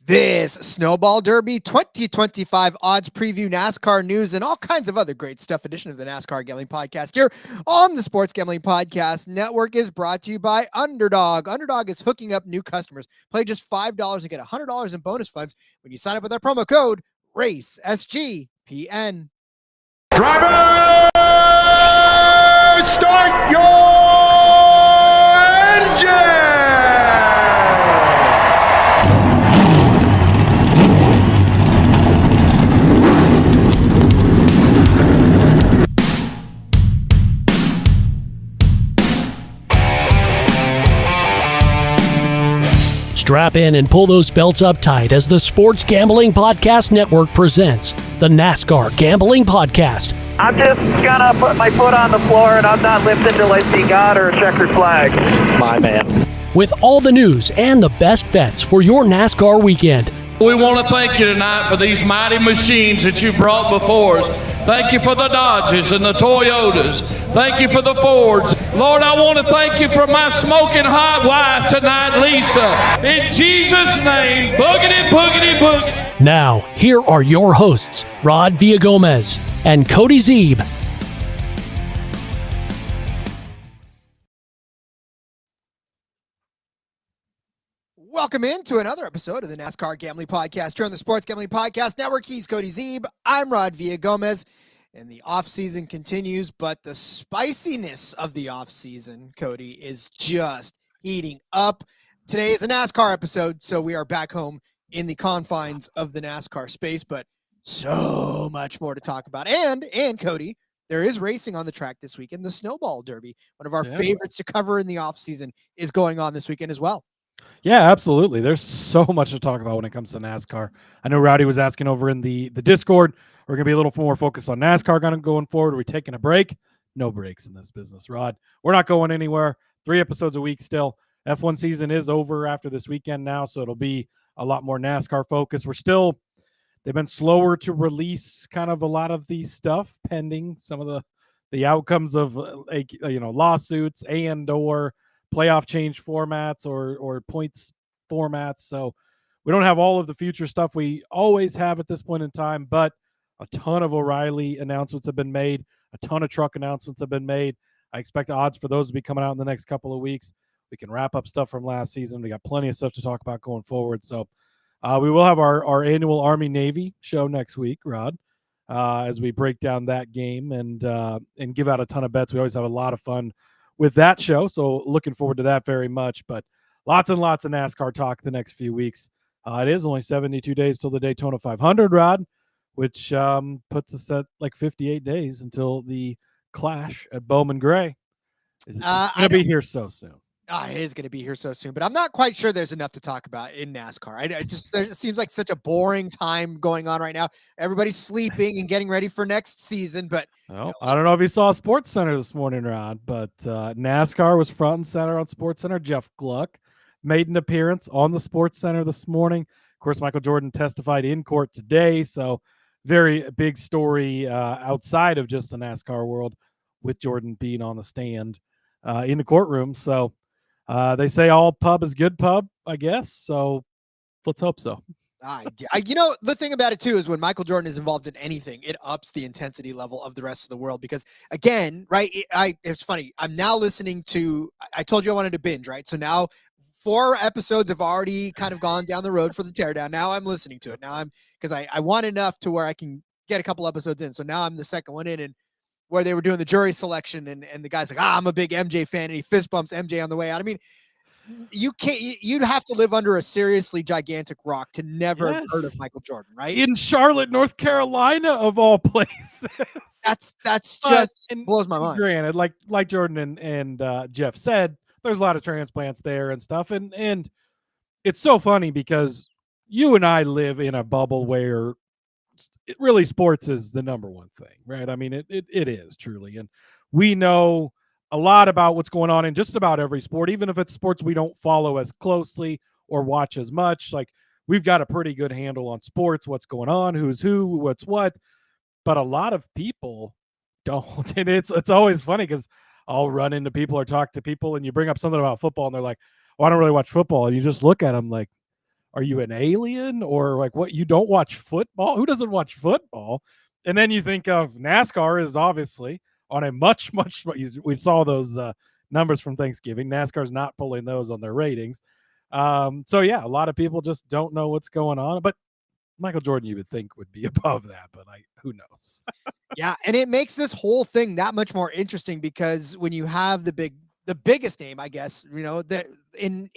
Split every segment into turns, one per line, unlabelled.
This Snowball Derby 2025 odds preview, NASCAR news, and all kinds of other great stuff edition of the NASCAR Gambling Podcast here on the Sports Gambling Podcast Network is brought to you by Underdog. Underdog is hooking up new customers. Play just $5 and get $100 in bonus funds when you sign up with our promo code RACESGPN.
Driver, start your engine!
Strap in and pull those belts up tight as the Sports Gambling Podcast Network presents the NASCAR Gambling Podcast.
I'm just gonna put my foot on the floor and I'm not lifting till I see God or a checkered flag.
My man.
With all the news and the best bets for your NASCAR weekend.
We want to thank you tonight for these mighty machines that you brought before us. Thank you for the Dodges and the Toyotas. Thank you for the Fords. Lord, I want to thank you for my smoking hot wife tonight, Lisa. In Jesus' name, boogity, boogity, boogity.
Now, here are your hosts, Rod Villagomez and Cody Zeeb.
Welcome into another episode of the NASCAR Gambling Podcast here on the Sports Gambling Podcast Network. He's Cody Zeeb. I'm Rod Villagomez, and the offseason continues, but the spiciness of the offseason, Cody, is just heating up. Today is a NASCAR episode, so we are back home in the confines of the NASCAR space, but so much more to talk about. And Cody, there is racing on the track this weekend. The Snowball Derby, one of our favorites to cover in the offseason, is going on this weekend as well.
Yeah, absolutely. There's so much to talk about when it comes to NASCAR. I know Rowdy was asking over in the Discord. We're going to be a little more focused on NASCAR going forward. Are we taking a break? No breaks in this business, Rod. We're not going anywhere. 3 episodes a week still. F1 season is over after this weekend now, so it'll be a lot more NASCAR focus. They've been slower to release kind of a lot of the stuff pending some of the outcomes of lawsuits and or playoff change formats or points formats. So we don't have all of the future stuff we always have at this point in time, but a ton of O'Reilly announcements have been made. A ton of truck announcements have been made. I expect odds for those to be coming out in the next couple of weeks. We can wrap up stuff from last season. We got plenty of stuff to talk about going forward. So we will have our annual Army-Navy show next week, Rod, as we break down that game and give out a ton of bets. We always have a lot of fun with that show, so looking forward to that very much. But lots and lots of NASCAR talk the next few weeks. It is only 72 days till the Daytona 500, Rod, which puts us at like 58 days until the clash at Bowman Gray. It's going to be here so soon.
It is going to be here so soon, but I'm not quite sure there's enough to talk about in NASCAR. It seems like such a boring time going on right now. Everybody's sleeping and getting ready for next season, but
I don't know if you saw Sports Center this morning, Rod, but NASCAR was front and center on Sports Center. Jeff Gluck made an appearance on the Sports Center this morning. Of course, Michael Jordan testified in court today, so very big story outside of just the NASCAR world with Jordan being on the stand in the courtroom. So they say all pub is good pub, I guess. So let's hope so.
The thing about it too is when Michael Jordan is involved in anything, it ups the intensity level of the rest of the world. Because again, right? It's funny. I'm now listening to. I told you I wanted to binge, right? So now 4 episodes have already kind of gone down the road for the teardown. Now I'm listening to it. Now because I want enough to where I can get a couple episodes in. So now I'm the second one in, and where they were doing the jury selection, and the guy's like, I'm a big MJ fan, and he fist bumps MJ on the way out. I mean, you'd have to live under a seriously gigantic rock to never have heard of Michael Jordan, right?
In Charlotte, North Carolina, of all places.
That's just blows my mind.
Granted, like Jordan and Jeff said, there's a lot of transplants there and stuff, and it's so funny because you and I live in a bubble where it really sports is the number one thing, right? I mean, it is truly. And we know a lot about what's going on in just about every sport, even if it's sports we don't follow as closely or watch as much. Like, we've got a pretty good handle on sports, what's going on, who's who, what's what. But a lot of people don't. And it's always funny because I'll run into people or talk to people and you bring up something about football and they're like, oh, I don't really watch football. And you just look at them like, are you an alien or like what? You don't watch football? Who doesn't watch football? And then you think of NASCAR is obviously on a much, we saw those numbers from Thanksgiving. NASCAR's not pulling those on their ratings. So yeah, a lot of people just don't know what's going on, but Michael Jordan, you would think, would be above that, but who knows?
Yeah, and it makes this whole thing that much more interesting because when you have the biggest name, I guess, that in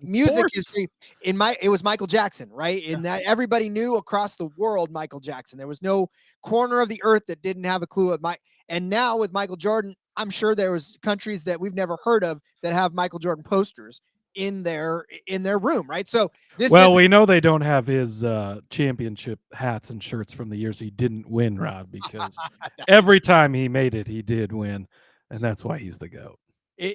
music
sports.
history, it was Michael Jackson, right? In that everybody knew across the world Michael Jackson. There was no corner of the earth that didn't have a clue of and now with Michael Jordan, I'm sure there was countries that we've never heard of that have Michael Jordan posters in their room, right? So
we know they don't have his championship hats and shirts from the years he didn't win, Rod, because every time he made it, he did win, and that's why he's the GOAT.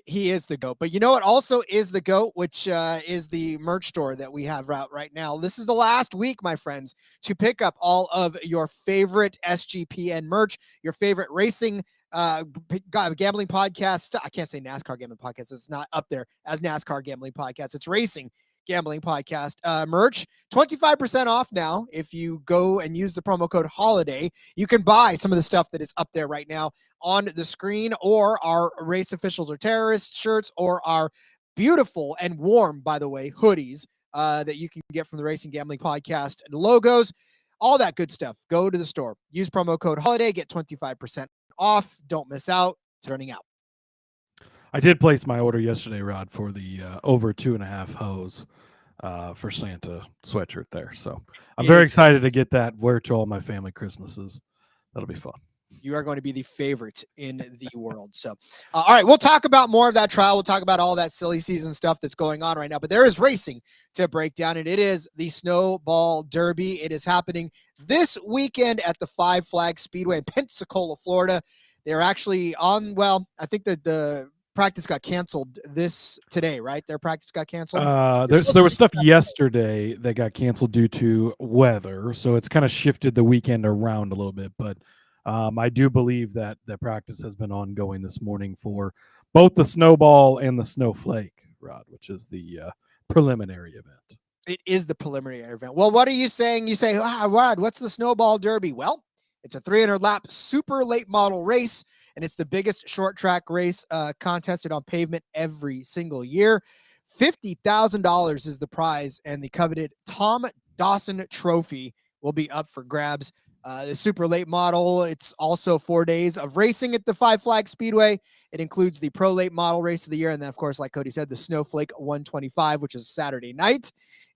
He is the GOAT. But you know what also is the GOAT, which is the merch store that we have out right now. This is the last week, my friends, to pick up all of your favorite SGPN merch, your favorite racing gambling podcast. I can't say NASCAR Gambling Podcast. It's not up there as NASCAR Gambling Podcast. It's Racing Gambling Podcast merch. 25% off now. If you go and use the promo code HOLIDAY, you can buy some of the stuff that is up there right now on the screen, or our Race Officials or Terrorists shirts, or our beautiful and warm, by the way, hoodies that you can get from the Racing Gambling Podcast logos, all that good stuff. Go to the store. Use promo code HOLIDAY. Get 25% off. Don't miss out. It's running out.
I did place my order yesterday, Rod, for the over 2.5 hose for Santa sweatshirt there. So I'm very excited to get that, wear to all my family Christmases. That'll be fun.
You are going to be the favorite in the world. So, all right, we'll talk about more of that trial. We'll talk about all that silly season stuff that's going on right now. But there is racing to break down, and it is the Snowball Derby. It is happening this weekend at the Five Flags Speedway in Pensacola, Florida. They're actually on, I think that the practice got canceled today, right? Their practice got canceled.
There was stuff yesterday that got canceled due to weather, so it's kind of shifted the weekend around a little bit. But I do believe that the practice has been ongoing this morning for both the Snowball and the Snowflake, Rod, which is the preliminary event.
It is the preliminary event. Well, what are you saying? You say, Rod, what's the Snowball Derby? Well, it's a 300-lap super late model race, and it's the biggest short track race contested on pavement every single year. $50,000 is the prize, and the coveted Tom Dawson Trophy will be up for grabs. The super late model, it's also 4 days of racing at the Five Flags Speedway. It includes the pro late model race of the year, and then, of course, like Cody said, the Snowflake 125, which is Saturday night,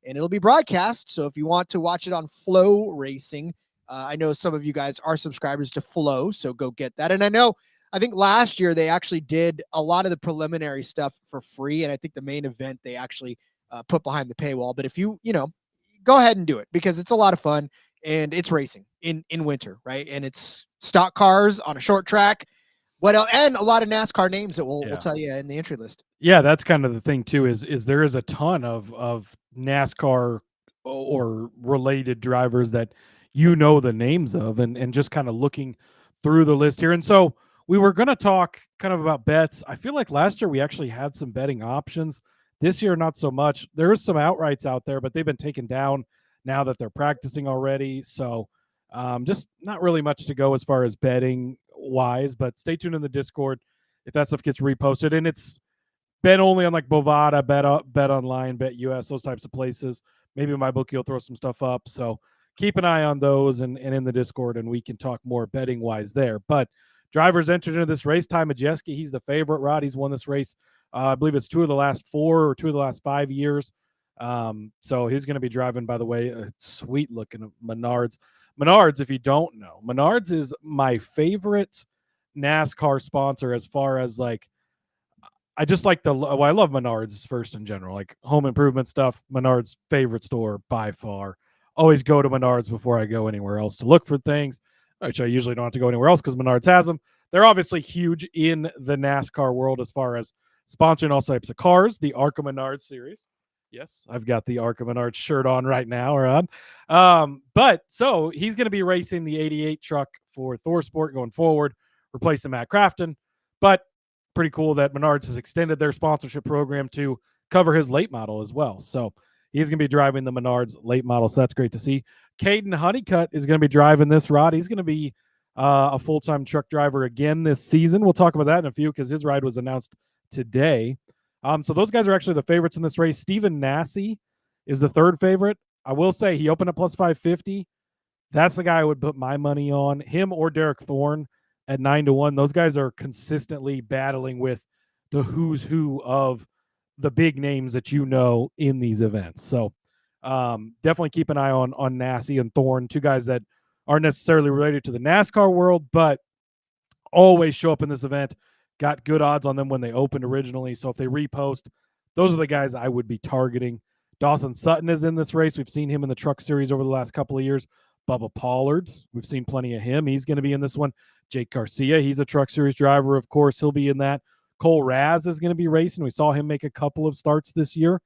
and it'll be broadcast. So if you want to watch it on Flow Racing, I know some of you guys are subscribers to Flow, so go get that. And I think last year they actually did a lot of the preliminary stuff for free, and I think the main event they actually put behind the paywall. But if you go ahead and do it, because it's a lot of fun, and it's racing in winter, right? And it's stock cars on a short track. What else? And a lot of NASCAR names that we'll tell you in the entry list.
Yeah, that's kind of the thing too. Is there is a ton of NASCAR or related drivers that the names of, and just kind of looking through the list here. And so we were going to talk kind of about bets. I feel like last year we actually had some betting options. This year, not so much. There is some outrights out there, but they've been taken down now that they're practicing already. So just not really much to go as far as betting wise, but stay tuned in the Discord if that stuff gets reposted. And it's bet only on like Bovada, Bet Online, Bet US, those types of places. Maybe my bookie will throw some stuff up. So keep an eye on those and in the Discord, and we can talk more betting wise there. But drivers entered into this race. Ty Majeski, he's the favorite. Rod, he's won this race. I believe it's 2 of the last 4 or 2 of the last 5 years. So he's going to be driving, by the way, a sweet looking Menards. Menards, if you don't know, Menards is my favorite NASCAR sponsor as far as like, I just like I love Menards first in general, like home improvement stuff. Menards favorite store by far. Always go to Menards before I go anywhere else to look for things, which I usually don't have to go anywhere else because Menards has them. They're obviously huge in the NASCAR world as far as sponsoring all types of cars. The ARCA Menards series. Yes, I've got the ARCA Menards shirt on right now, Rod. But so he's going to be racing the 88 truck for ThorSport going forward, replacing Matt Crafton. But pretty cool that Menards has extended their sponsorship program to cover his late model as well. So he's going to be driving the Menards late model. So that's great to see. Caden Honeycutt is going to be driving this, Rod. He's going to be a full-time truck driver again this season. We'll talk about that in a few because his ride was announced today. So those guys are actually the favorites in this race. Stephen Nasse is the third favorite. I will say he opened at plus 550. That's the guy I would put my money on. Him or Derek Thorne at 9-1. Those guys are consistently battling with the who's who of the big names that you know in these events. So definitely keep an eye on Nasse and Thorne, two guys that aren't necessarily related to the NASCAR world, but always show up in this event. Got good odds on them when they opened originally. So if they repost, those are the guys I would be targeting. Dawson Sutton is in this race. We've seen him in the Truck Series over the last couple of years. Bubba Pollard, we've seen plenty of him. He's going to be in this one. Jake Garcia, he's a Truck Series driver. Of course, he'll be in that. Cole Raz is going to be racing. We saw him make a couple of starts this year.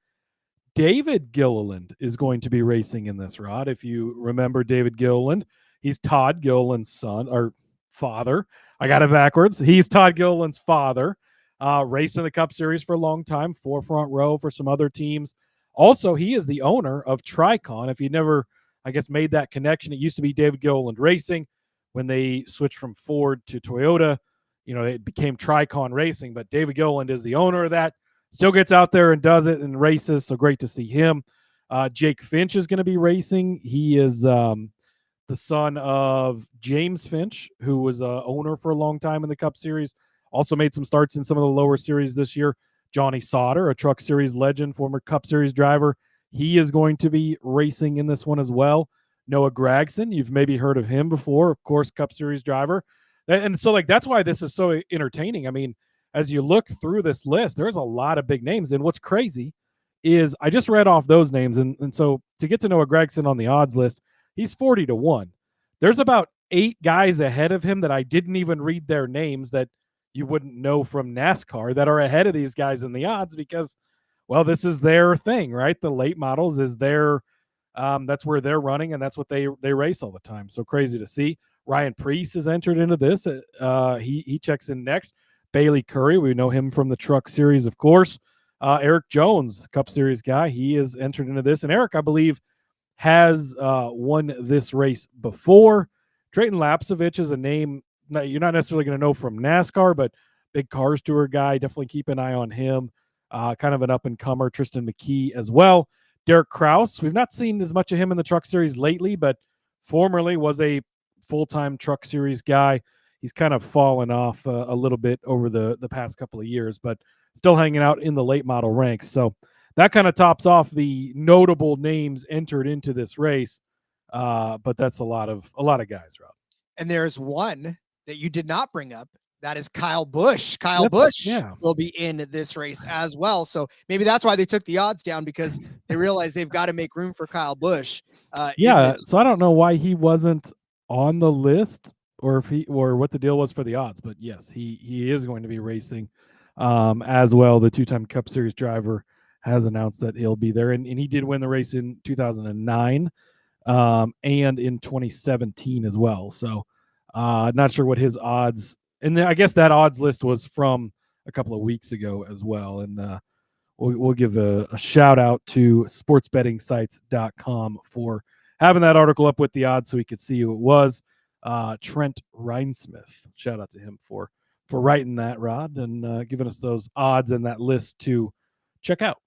David Gilliland is going to be racing in this, Rod. If you remember David Gilliland, he's Todd Gilliland's son or father. I got it backwards. He's Todd Gilliland's father. Raced in the Cup Series for a long time, for Front Row, for some other teams. Also, he is the owner of Tricon. If you never, I guess, made that connection, it used to be David Gilliland Racing. When they switched from Ford to Toyota, it became Tricon Racing. But David Gilliland is the owner of that. Still gets out there and does it and races. So great to see him. Jake Finch is going to be racing. He is the son of James Finch, who was owner for a long time in the Cup Series. Also made some starts in some of the lower series this year. Johnny Sauter, a Truck Series legend, former Cup Series driver. He is going to be racing in this one as well. Noah Gragson, you've maybe heard of him before, of course, Cup Series driver. And so, that's why this is so entertaining. I mean, as you look through this list, there's a lot of big names. And what's crazy is I just read off those names. And so to get to Noah Gragson on the odds list, he's 40-1. There's about 8 guys ahead of him that I didn't even read their names that you wouldn't know from NASCAR that are ahead of these guys in the odds because, well, this is their thing, right? The late models is their that's where they're running, and that's what they race all the time. So crazy to see. Ryan Preece is entered into this. He checks in next. Bailey Curry, we know him from the Truck Series, of course. Eric Jones, Cup Series guy, he is entered into this. And Eric, I believe, has won this race before. Drayton Lapsovich is a name you're not necessarily going to know from NASCAR, but big Cars Tour guy. Definitely keep an eye on him. Kind of an up-and-comer. Tristan McKee as well. Derek Kraus, we've not seen as much of him in the Truck Series lately, but formerly was a full-time Truck Series guy. He's kind of fallen off a little bit over the past couple of years, but still hanging out in the late model ranks. So that kind of tops off the notable names entered into this race. But that's a lot of guys, Rob.
And there's one that you did not bring up. That is Kyle Busch. Kyle Busch will be in this race as well. So maybe that's why they took the odds down, because they realized they've got to make room for Kyle Busch.
So I don't know why he wasn't on the list or what the deal was for the odds. But yes, he is going to be racing as well. The 2-time Cup Series driver has announced that he'll be there. And he did win the race in 2009 and in 2017 as well. So not sure what his odds. And then I guess that odds list was from a couple of weeks ago as well. And we'll give a shout out to sportsbettingsites.com for having that article up with the odds so we could see who it was. Trent Reinsmith. Shout out to him for writing that, Rod, and giving us those odds and that list to check out.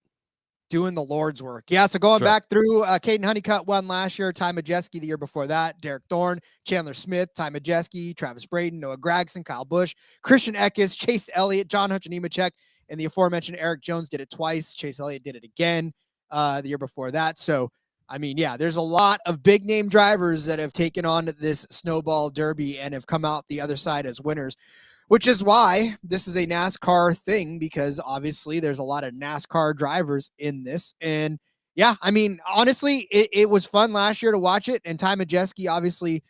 Doing the Lord's work. Yeah, so going back through, Caden Honeycutt won last year, Ty Majeski the year before that, Derek Thorne, Chandler Smith, Ty Majeski, Travis Braden, Noah Gragson, Kyle Busch, Christian Eckes, Chase Elliott, John Hunter Nemechek, and the aforementioned Eric Jones did it twice. Chase Elliott did it again the year before that. So, I mean, yeah, there's a lot of big name drivers that have taken on this Snowball Derby and have come out the other side as winners. which is why this is a NASCAR thing, because obviously there's a lot of NASCAR drivers in this. And yeah, I mean, honestly, it was fun last year to watch it, and Ty Majeski obviously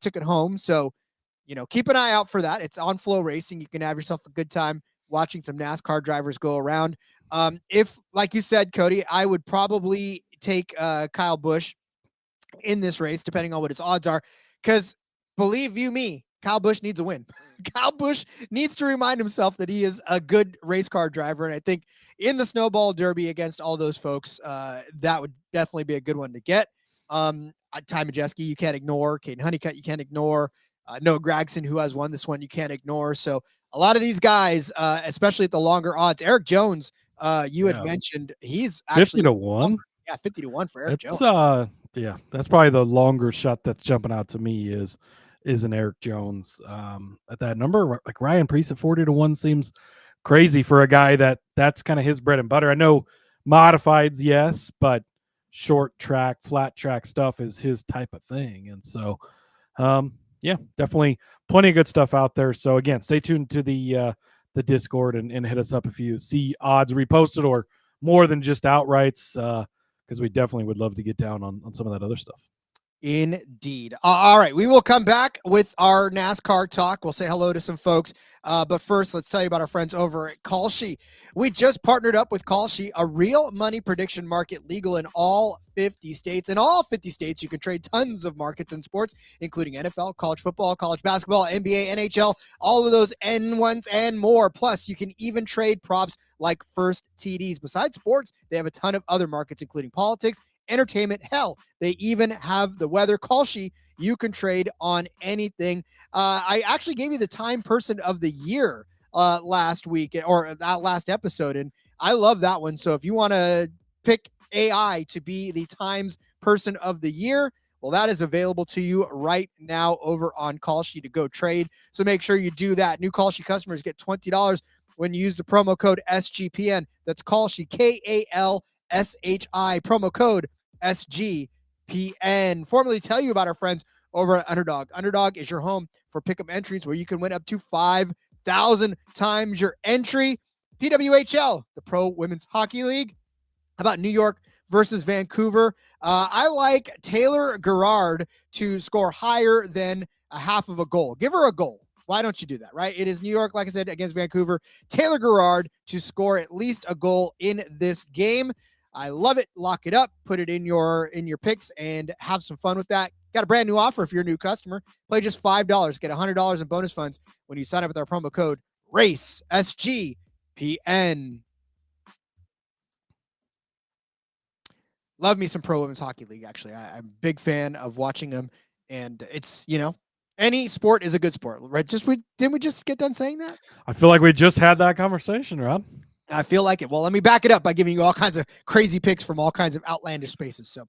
took it home. So, keep an eye out for that. It's on Flow Racing. You can have yourself a good time watching some NASCAR drivers go around. If, like you said, Cody, I would probably take Kyle Busch in this race, depending on what his odds are, because believe you me, Kyle Busch needs a win. Kyle Busch needs to remind himself that he is a good race car driver. And I think in the Snowball Derby against all those folks, that would definitely be a good one to get. Ty Majeski, you can't ignore. Caden Honeycutt, you can't ignore. Noah Gragson, who has won this one, you can't ignore. So a lot of these guys, especially at the longer odds, Eric Jones, you had mentioned, he's actually
50-1.
Yeah, 50-1 for Eric Jones.
Yeah, that's probably the longer shot that's jumping out to me is an Eric Jones at that number. Like Ryan Preece at 40-1 seems crazy for a guy that's kind of his bread and butter. I know modifieds, yes, but short track, flat track stuff is his type of thing. And so, yeah, definitely plenty of good stuff out there. So again, stay tuned to the Discord and hit us up if you see odds reposted or more than just outrights, because we definitely would love to get down on some of that other stuff.
Indeed. All right. We will come back with our NASCAR talk. We'll say hello to some folks. But first, let's tell you about our friends over at Kalshi. We just partnered up with Kalshi, a real money prediction market legal in all 50 states. In all 50 states, you can trade tons of markets in sports, including NFL, college football, college basketball, NBA, NHL, all of those N1s and more. Plus, you can even trade props like first TDs. Besides sports, they have a ton of other markets, including politics, entertainment. Hell, they even have the weather. Kalshi, you can trade on anything. I actually gave you the Time Person of the Year last week, or that last episode, and I love that one. So if you want to pick AI to be the Times Person of the Year, well, that is available to you right now over on Kalshi to go trade. So make sure you do that. New Kalshi customers get $20 when you use the promo code SGPN. That's Kalshi, KALSHI, promo code SGPN. Formally tell you about our friends over at Underdog. Underdog is your home for pick'em entries where you can win up to 5,000 times your entry. PWHL, the Pro Women's Hockey League. How about New York versus Vancouver? I like Taylor Gerard to score higher than a half of a goal. Give her a goal. Why don't you do that, right? It is New York, like I said, against Vancouver. Taylor Gerard to score at least a goal in this game. I love it. Lock it up, put it in your picks, and have some fun with that. Got a brand new offer if you're a new customer. Play just $5. Get $100 in bonus funds when you sign up with our promo code RACE, SGPN. Love me some Pro Women's Hockey League, actually. I'm a big fan of watching them, and it's, any sport is a good sport, right? Didn't we just get done saying that?
I feel like we just had that conversation, Rob.
I feel like it. Well, let me back it up by giving you all kinds of crazy picks from all kinds of outlandish spaces. So,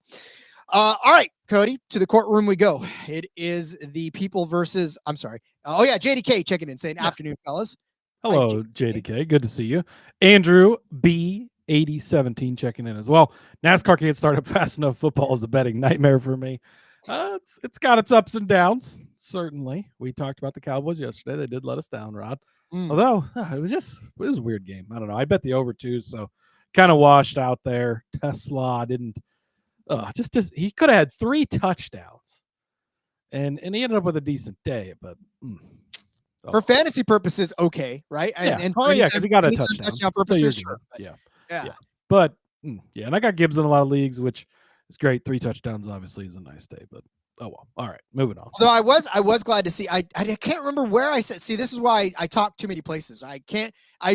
all right, Cody, to the courtroom we go. It is the people versus, I'm sorry. JDK checking in saying afternoon, fellas.
Hello, JDK. Good to see you. Andrew B. 8017 checking in as well. NASCAR can't start up fast enough. Football is a betting nightmare for me. It's got its ups and downs. Certainly. We talked about the Cowboys yesterday. They did let us down, Rod. Although it was a weird game. I don't know. I bet the over two, so kind of washed out there. Tesla didn't. He could have had 3 touchdowns, and he ended up with a decent day. But
for fantasy purposes, okay, right?
Yeah.
And
because he got a touchdown
purposes,
so
sure.
Yeah. But and I got Gibbs in a lot of leagues, which is great. 3 touchdowns obviously is a nice day, but oh well. All right, moving on.
Although I was glad to see. I can't remember where I said. See, this is why I talk too many places. I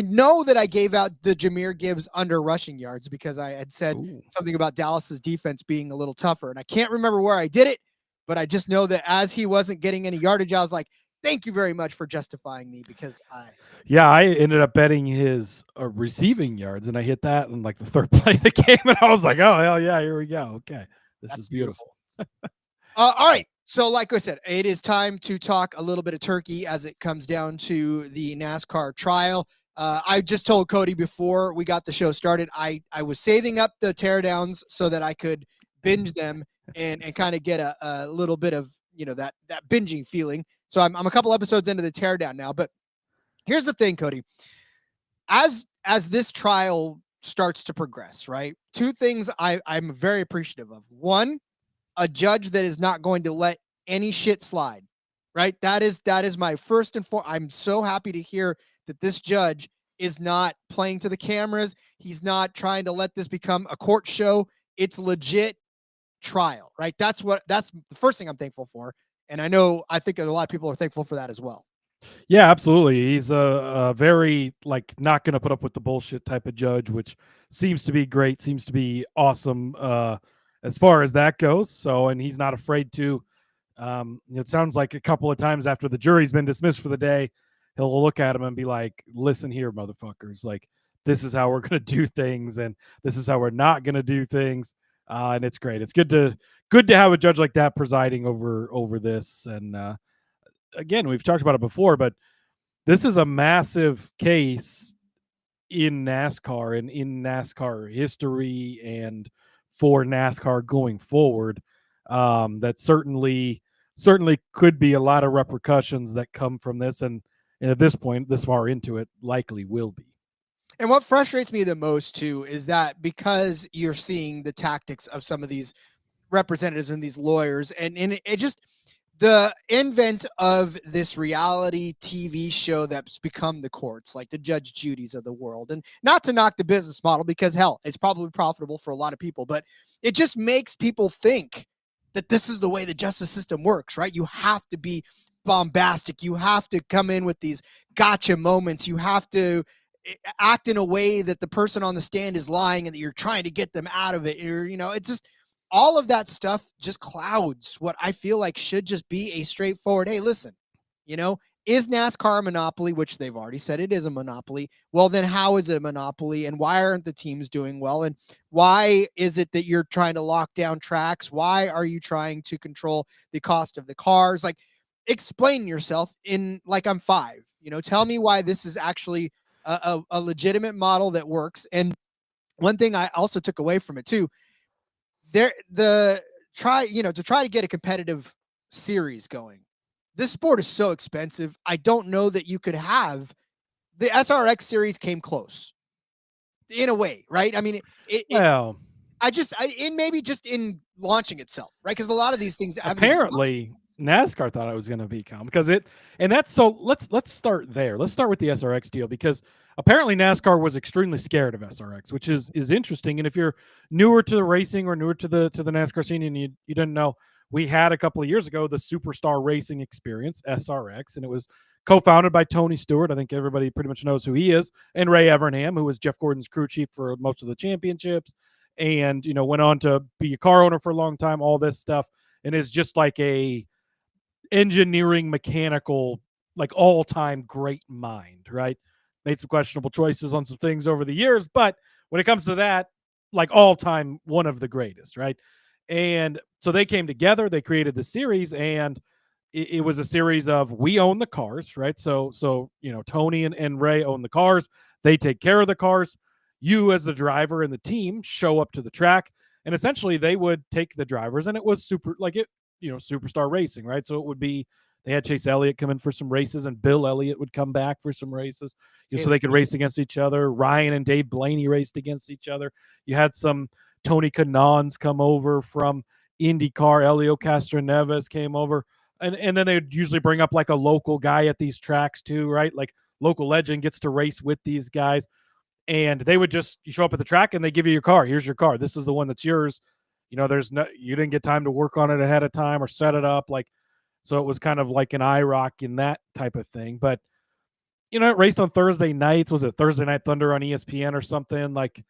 know that I gave out the Jahmyr Gibbs under rushing yards because I had said something about Dallas's defense being a little tougher, and I can't remember where I did it, but I just know that as he wasn't getting any yardage, I was like, thank you very much for justifying me because
I ended up betting his receiving yards, and I hit that in like the third play of the game, and I was like, oh hell yeah, here we go. Okay, this is beautiful.
All right. So like I said, it is time to talk a little bit of turkey as it comes down to the NASCAR trial. I just told Cody before we got the show started, I was saving up the teardowns so that I could binge them and kind of get a little bit of, that binging feeling. So I'm a couple episodes into the teardown now, but Here's the thing, Cody. As this trial starts to progress, right? Two things I'm very appreciative of. One, a judge that is not going to let any shit slide, right? That is my first and foremost. I'm so happy to hear that this judge is not playing to the cameras. He's not trying to let this become a court show. It's legit trial, right? That's the first thing I'm thankful for. And I think a lot of people are thankful for that as well.
Yeah, absolutely. He's a very not going to put up with the bullshit type of judge, which seems to be great, seems to be awesome as far as that goes. So, and he's not afraid to. It sounds like a couple of times after the jury's been dismissed for the day, he'll look at him and be like, "Listen here, motherfuckers. Like, this is how we're going to do things, and this is how we're not going to do things." And it's great. It's good to have a judge like that presiding over this. And again, we've talked about it before, but this is a massive case in NASCAR and in NASCAR history and for NASCAR going forward. That certainly could be a lot of repercussions that come from this. And at this point, this far into it, likely will be.
And what frustrates me the most too is that because you're seeing the tactics of some of these representatives and these lawyers, and it just, the invent of this reality TV show that's become the courts, like the Judge Judys of the world. And not to knock the business model, because hell, it's probably profitable for a lot of people, but it just makes people think that this is the way the justice system works, right? You have to be bombastic. You have to come in with these gotcha moments. You have to act in a way that the person on the stand is lying and that you're trying to get them out of it. It's just, all of that stuff just clouds what I feel like should just be a straightforward, hey, listen, is NASCAR a monopoly, which they've already said it is a monopoly. Well, then how is it a monopoly, and why aren't the teams doing well? And why is it that you're trying to lock down tracks? Why are you trying to control the cost of the cars? Like, explain yourself in like I'm five, tell me why this is actually a legitimate model that works. And one thing I also took away from it too, to try to get a competitive series going. This sport is so expensive. I don't know that you could have the SRX series came close in a way, right? I mean, it maybe just in launching itself, right? Because a lot of these things
apparently NASCAR thought it was going to be because that's so let's start there. Let's start with the SRX deal, because apparently NASCAR was extremely scared of SRX, which is interesting. And if you're newer to the racing or newer to the NASCAR scene and you didn't know, we had a couple of years ago the Superstar Racing Experience, SRX, and it was co-founded by Tony Stewart. I think everybody pretty much knows who he is, and Ray Evernham, who was Jeff Gordon's crew chief for most of the championships, and went on to be a car owner for a long time, all this stuff, and is just like a engineering, mechanical, like all-time great mind, right? Made some questionable choices on some things over the years, but when it comes to that, like all-time one of the greatest, right? And so they came together, they created the series, and it was a series of, we own the cars, right? So Tony and Ray own the cars. They take care of the cars. You as the driver and the team show up to the track, and essentially they would take the drivers, and it was Superstar Racing, right? So it would be, they had Chase Elliott come in for some races, and Bill Elliott would come back for some races, so they could race against each other. Ryan and Dave Blaney raced against each other. You had some Tony Kanans come over from IndyCar. Elio Castroneves came over. And then they would usually bring up like a local guy at these tracks too, right? Like local legend gets to race with these guys. And they would you show up at the track and they give you your car. Here's your car. This is the one that's yours. You didn't get time to work on it ahead of time or set it up. So it was kind of like an IROC in that type of thing. But, it raced on Thursday nights. Was it Thursday Night Thunder on ESPN or something? Like,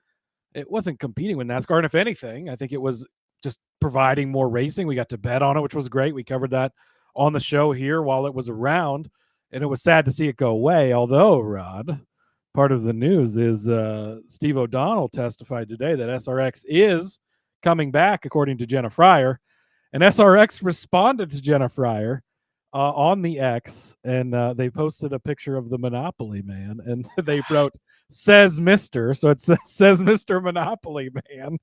it wasn't competing with NASCAR. And if anything, I think it was just providing more racing. We got to bet on it, which was great. We covered that on the show here while it was around, and it was sad to see it go away. Although, Rod, part of the news is Steve O'Donnell testified today that SRX is coming back, according to Jenna Fryer, and SRX responded to Jenna Fryer on the X, and they posted a picture of the Monopoly Man, and they wrote, "Says Mr." So it says Mr. Monopoly Man.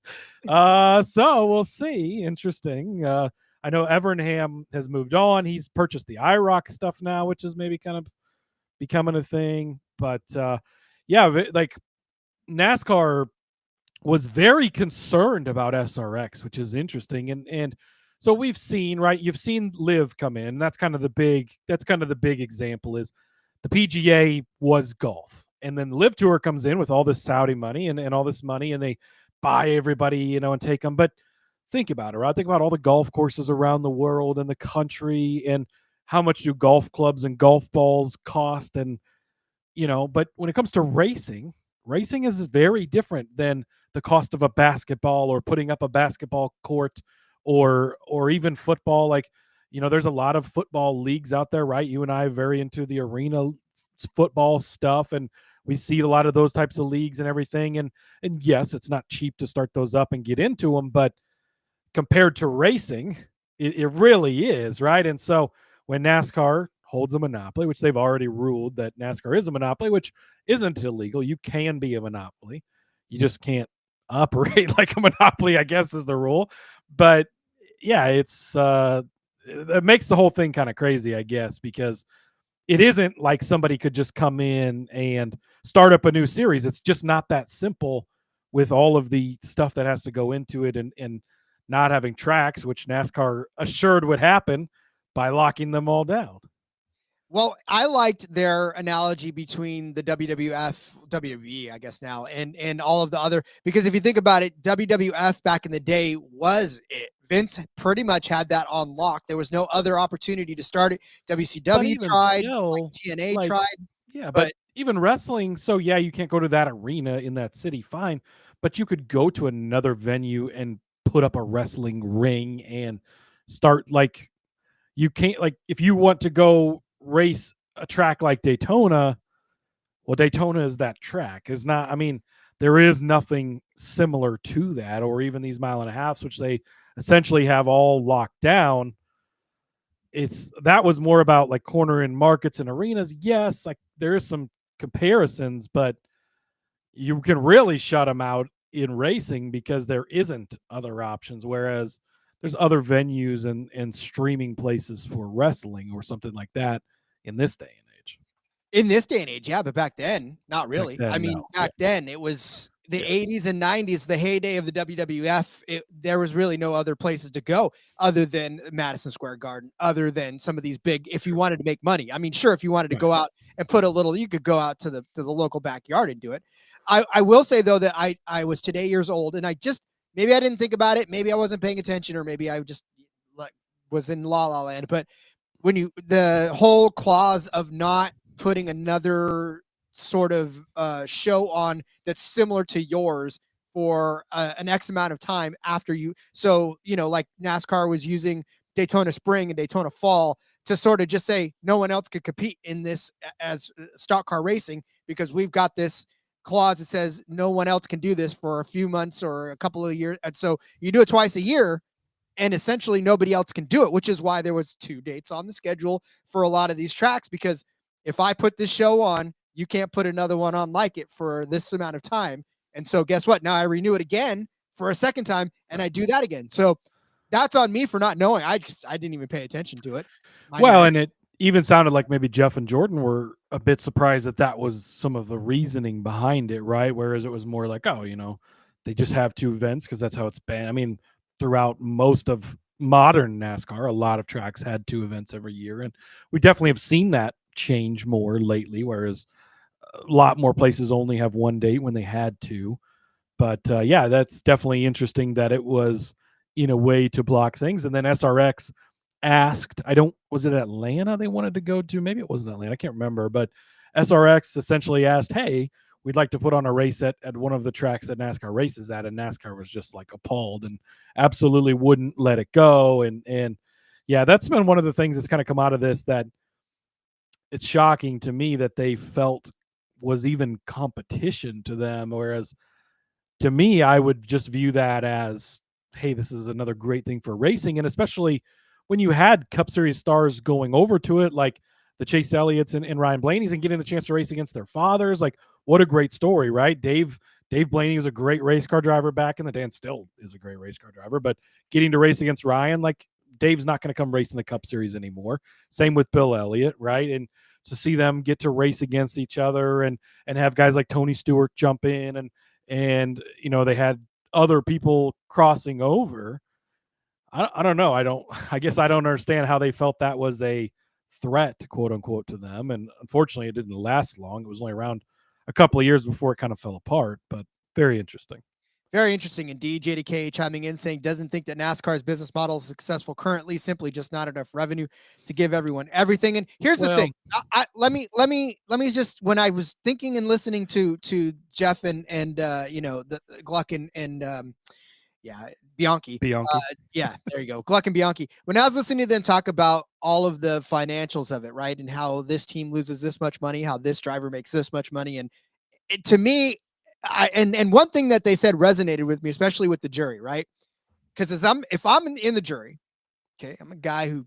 So we'll see. Interesting. I know Evernham has moved on. He's purchased the IROC stuff now, which is maybe kind of becoming a thing. But yeah, like NASCAR was very concerned about SRX, which is interesting. And so we've seen, right, you've seen Liv come in. That's kind of the big example is the PGA was golf. And then the Liv Tour comes in with all this Saudi money and all this money, and they buy everybody, and take them. But think about it, right? Think about all the golf courses around the world and the country, and how much do golf clubs and golf balls cost? And, but when it comes to racing is very different than the cost of a basketball or putting up a basketball court or even football. Like, there's a lot of football leagues out there, right? You and I are very into the arena football stuff, and we see a lot of those types of leagues and everything. And yes, it's not cheap to start those up and get into them, but compared to racing, it really is, right? And so when NASCAR holds a monopoly, which they've already ruled that NASCAR is a monopoly, which isn't illegal. You can be a monopoly. You just can't operate like a monopoly, I guess, is the rule. But yeah, it makes the whole thing kind of crazy, I guess, because it isn't like somebody could just come in and start up a new series. It's just not that simple with all of the stuff that has to go into it, and not having tracks, which NASCAR assured would happen by locking them all down.
Well, I liked their analogy between the WWE, I guess now, and all of the other, because if you think about it, WWF back in the day was it. Vince pretty much had that on lock. There was no other opportunity to start it. WCW tried, TNA tried.
Yeah, but even wrestling, so yeah, you can't go to that arena in that city, fine, but you could go to another venue and put up a wrestling ring and start, like, you can't, like, if you want to go race a track like Daytona, well, Daytona is that track. Is not, I mean, there is nothing similar to that, or even these mile and a halves, which they essentially have all locked down. That was more about like cornering markets and arenas. Yes, like there is some comparisons, but you can really shut them out in racing because there isn't other options. Whereas there's other venues and streaming places for wrestling or something like that in this day and age.
In this day and age, yeah, but back then, not really.
Back then,
I mean,
no.
back then it was the 80s and 90s, the heyday of the WWF. There was really no other places to go other than Madison Square Garden, other than some of these big, if you wanted to make money. I mean, sure, if you wanted to go out and put a little, you could go out to the local backyard and do it. I will say, though, that I was today years old, and maybe I didn't think about it. Maybe I wasn't paying attention, or maybe I just was in La La Land. But when the whole clause of not putting another sort of show on that's similar to yours for an X amount of time after you. So, like NASCAR was using Daytona Spring and Daytona Fall to sort of just say no one else could compete in this as stock car racing because we've got this clause that says no one else can do this for a few months or a couple of years. And so you do it twice a year and essentially nobody else can do it, which is why there was 2 dates on the schedule for a lot of these tracks, because if I put this show on, you can't put another one on like it for this amount of time. And so guess what? Now I renew it again for a second time and I do that again. So that's on me for not knowing. I didn't even pay attention to it.
And it even sounded like maybe Jeff and Jordan were a bit surprised that was some of the reasoning behind it, right? Whereas it was more like, they just have 2 events because that's how it's been. I mean, throughout most of modern NASCAR, a lot of tracks had 2 events every year. And we definitely have seen that change more lately, whereas a lot more places only have 1 date when they had 2. But yeah, that's definitely interesting that it was in a way to block things. And then SRX asked, was it Atlanta they wanted to go to? Maybe it wasn't Atlanta, I can't remember, but SRX essentially asked, hey, we'd like to put on a race at one of the tracks that NASCAR races at, and NASCAR was just like appalled and absolutely wouldn't let it go. And yeah, that's been one of the things that's kind of come out of this, that it's shocking to me that they felt was even competition to them. Whereas to me, I would just view that as, hey, this is another great thing for racing. And especially when you had Cup Series stars going over to it, like the Chase Elliott's and Ryan Blaney's, and getting the chance to race against their fathers. Like, what a great story, right? Dave Blaney was a great race car driver back in the day, and still is a great race car driver, but getting to race against Ryan, like, Dave's not going to come race in the Cup Series anymore. Same with Bill Elliott, right? And to see them get to race against each other and have guys like Tony Stewart jump in and they had other people crossing over. I don't know. I guess I don't understand how they felt that was a threat, quote unquote, to them. And unfortunately, it didn't last long. It was only around a couple of years before it kind of fell apart, but very interesting.
Very interesting indeed. JDK chiming in saying doesn't think that NASCAR's business model is successful currently, simply just not enough revenue to give everyone everything. And here's the thing. Let me just, when I was thinking and listening to Jeff and the Gluck and Bianchi. Yeah, there you go. Gluck and Bianchi. When I was listening to them talk about all of the financials of it, right, and how this team loses this much money, how this driver makes this much money, and to me, and one thing that they said resonated with me, especially with the jury, right? Because if I'm in the jury, okay, I'm a guy who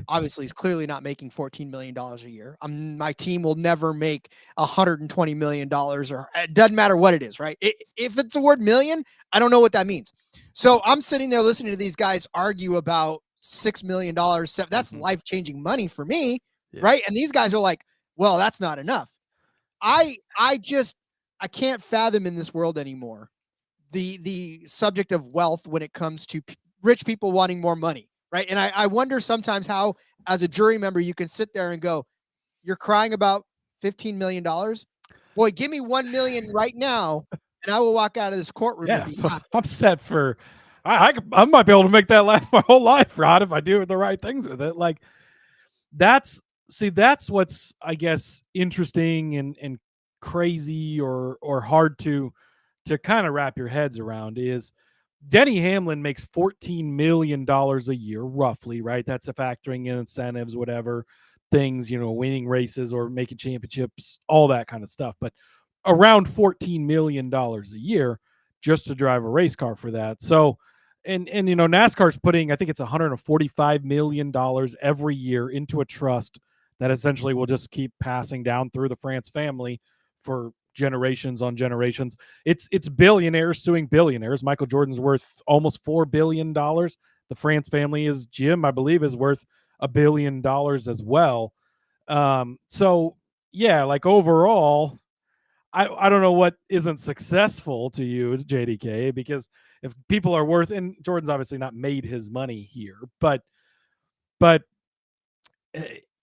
obviously is clearly not making $14 million a year. My team will never make $120 million, or it doesn't matter what it is, right? If it's the word million, I don't know what that means. So I'm sitting there listening to these guys argue about $6 million. That's life-changing money for me, right? And these guys are like, well, that's not enough. I can't fathom in this world anymore the subject of wealth when it comes to rich people wanting more money, right? And I wonder sometimes how, as a jury member, you can sit there and go, you're crying about $15 million? Boy, give me $1 million right now, and I will walk out of this courtroom.
Yeah, I'm set for. I might be able to make that last my whole life, Rod, if I do the right things with it. Like that's what's, I guess, interesting and crazy or hard to kind of wrap your heads around is Denny Hamlin makes $14 million a year, roughly, right? That's a factoring in incentives, whatever things, winning races or making championships, all that kind of stuff. But around $14 million a year just to drive a race car for that. So, and NASCAR's putting, I think it's $145 million every year into a trust that essentially will just keep passing down through the France family for generations on generations. It's billionaires suing billionaires. Michael Jordan's worth almost $4 billion. The France family Jim, I believe, is worth $1 billion as well. So yeah, like overall, I don't know what isn't successful to you, JDK, because if people are worth, and Jordan's obviously not made his money here, but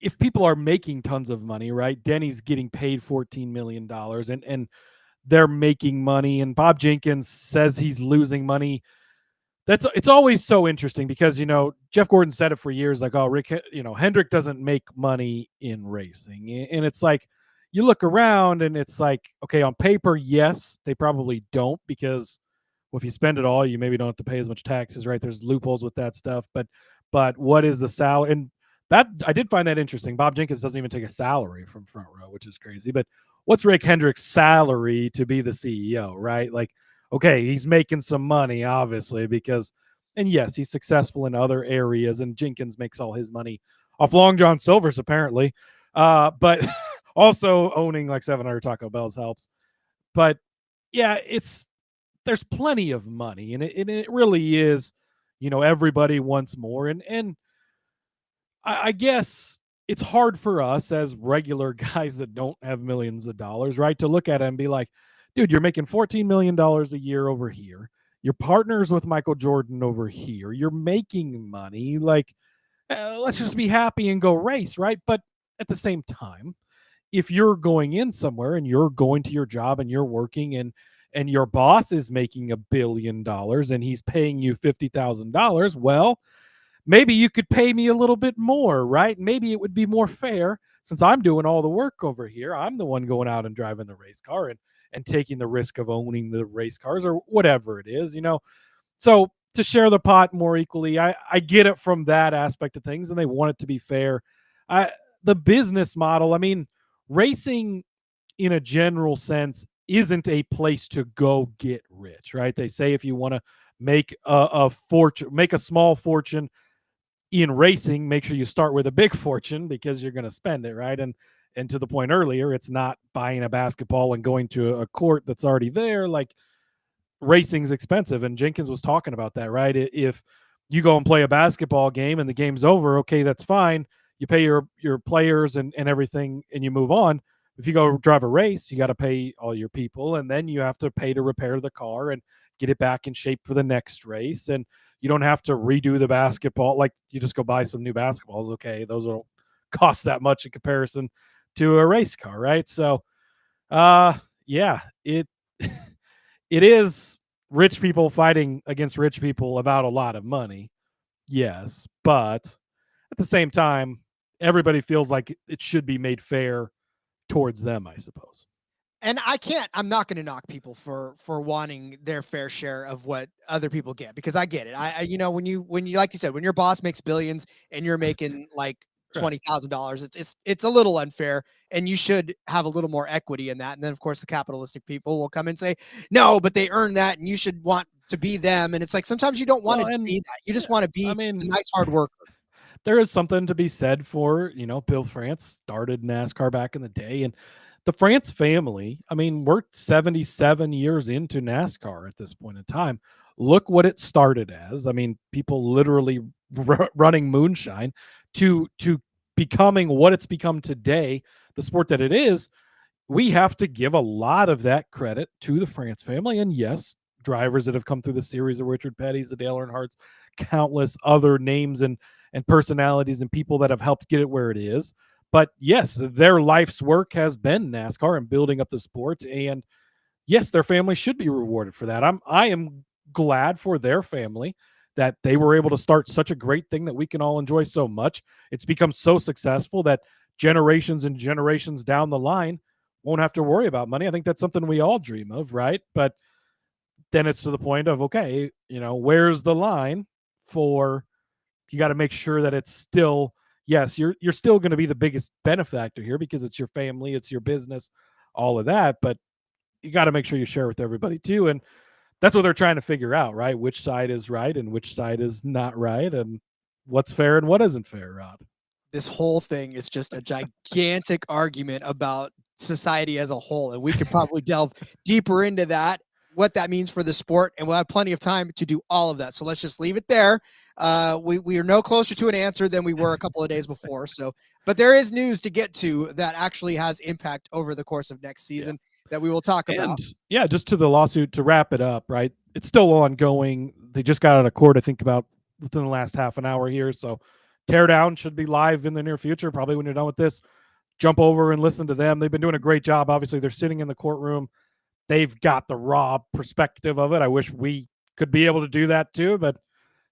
if people are making tons of money, right? Denny's getting paid $14 million and they're making money, and Bob Jenkins says he's losing money. It's always so interesting because, Jeff Gordon said it for years, like, oh, Hendrick doesn't make money in racing. And it's like, you look around and it's like, okay, on paper, yes, they probably don't, because if you spend it all, you maybe don't have to pay as much taxes, right? There's loopholes with that stuff, but what is the salary? And that, I did find that interesting. Bob Jenkins doesn't even take a salary from Front Row, which is crazy. But what's Rick Hendrick's salary to be the CEO, right? Like, okay, he's making some money, obviously, and yes, he's successful in other areas, and Jenkins makes all his money off Long John Silver's, apparently. But also owning like 700 Taco Bells helps. But yeah, there's plenty of money, and it really is, everybody wants more. And I guess it's hard for us as regular guys that don't have millions of dollars, right, to look at it and be like, dude, you're making $14 million a year over here. You're partners with Michael Jordan over here. You're making money. Like, let's just be happy and go race, right? But at the same time, if you're going in somewhere and you're going to your job and you're working and your boss is making $1 billion and he's paying you $50,000, well, maybe you could pay me a little bit more, right? Maybe it would be more fair since I'm doing all the work over here. I'm the one going out and driving the race car and taking the risk of owning the race cars or whatever it is, So to share the pot more equally, I get it from that aspect of things, and they want it to be fair. The business model, I mean, racing in a general sense isn't a place to go get rich, right? They say if you want to make a fortune, make a small fortune in racing, make sure you start with a big fortune because you're going to spend it, right? And to the point earlier, it's not buying a basketball and going to a court that's already there. Like, racing's expensive, and Jenkins was talking about that, right? If you go and play a basketball game and the game's over, okay, that's fine. you pay your players and everything, and you move on. If you go drive a race, you got to pay all your people, and then you have to pay to repair the car and get it back in shape for the next race. And you don't have to redo the basketball. Like, you just go buy some new basketballs. Okay, those don't cost that much in comparison to a race car, right? So, yeah, it is rich people fighting against rich people about a lot of money. Yes, but at the same time, everybody feels like it should be made fair towards them, I suppose.
And I'm not going to knock people for wanting their fair share of what other people get, because I get it. I when you, like you said, when your boss makes billions and you're making like $20,000, it's a little unfair, and you should have a little more equity in that. And then, of course, the capitalistic people will come and say, no, but they earned that, and you should want to be them. And it's like, sometimes you don't want to be that. You just want to be a nice hard worker.
There is something to be said for, Bill France started NASCAR back in the day, and the France family, we're 77 years into NASCAR at this point in time. Look what it started as. People literally running moonshine to becoming what it's become today, the sport that it is. We have to give a lot of that credit to the France family. And yes, drivers that have come through the series, the Richard Petty's, the Dale Earnhardts, countless other names and personalities and people that have helped get it where it is. But yes, their life's work has been NASCAR and building up the sport. And yes, their family should be rewarded for that. I am glad for their family that they were able to start such a great thing that we can all enjoy so much. It's become so successful that generations and generations down the line won't have to worry about money. I think that's something we all dream of, right? But then it's to the point of, okay, where's the line for, you got to make sure that it's still, yes, you're still going to be the biggest benefactor here because it's your family, it's your business, all of that. But you got to make sure you share with everybody too. And that's what they're trying to figure out, right? Which side is right and which side is not right, and what's fair and what isn't fair, Rod.
This whole thing is just a gigantic argument about society as a whole, and we could probably delve deeper into that, what that means for the sport, and we'll have plenty of time to do all of that. So let's just leave it there. We are no closer to an answer than we were a couple of days before. But there is news to get to that actually has impact over the course of next season that we will talk about.
Yeah, just to the lawsuit, to wrap it up, right? It's still ongoing. They just got out of court, I think, about within the last half an hour here. So Teardown should be live in the near future, probably when you're done with this. Jump over and listen to them. They've been doing a great job. Obviously, they're sitting in the courtroom. They've got the raw perspective of it. I wish we could be able to do that too, but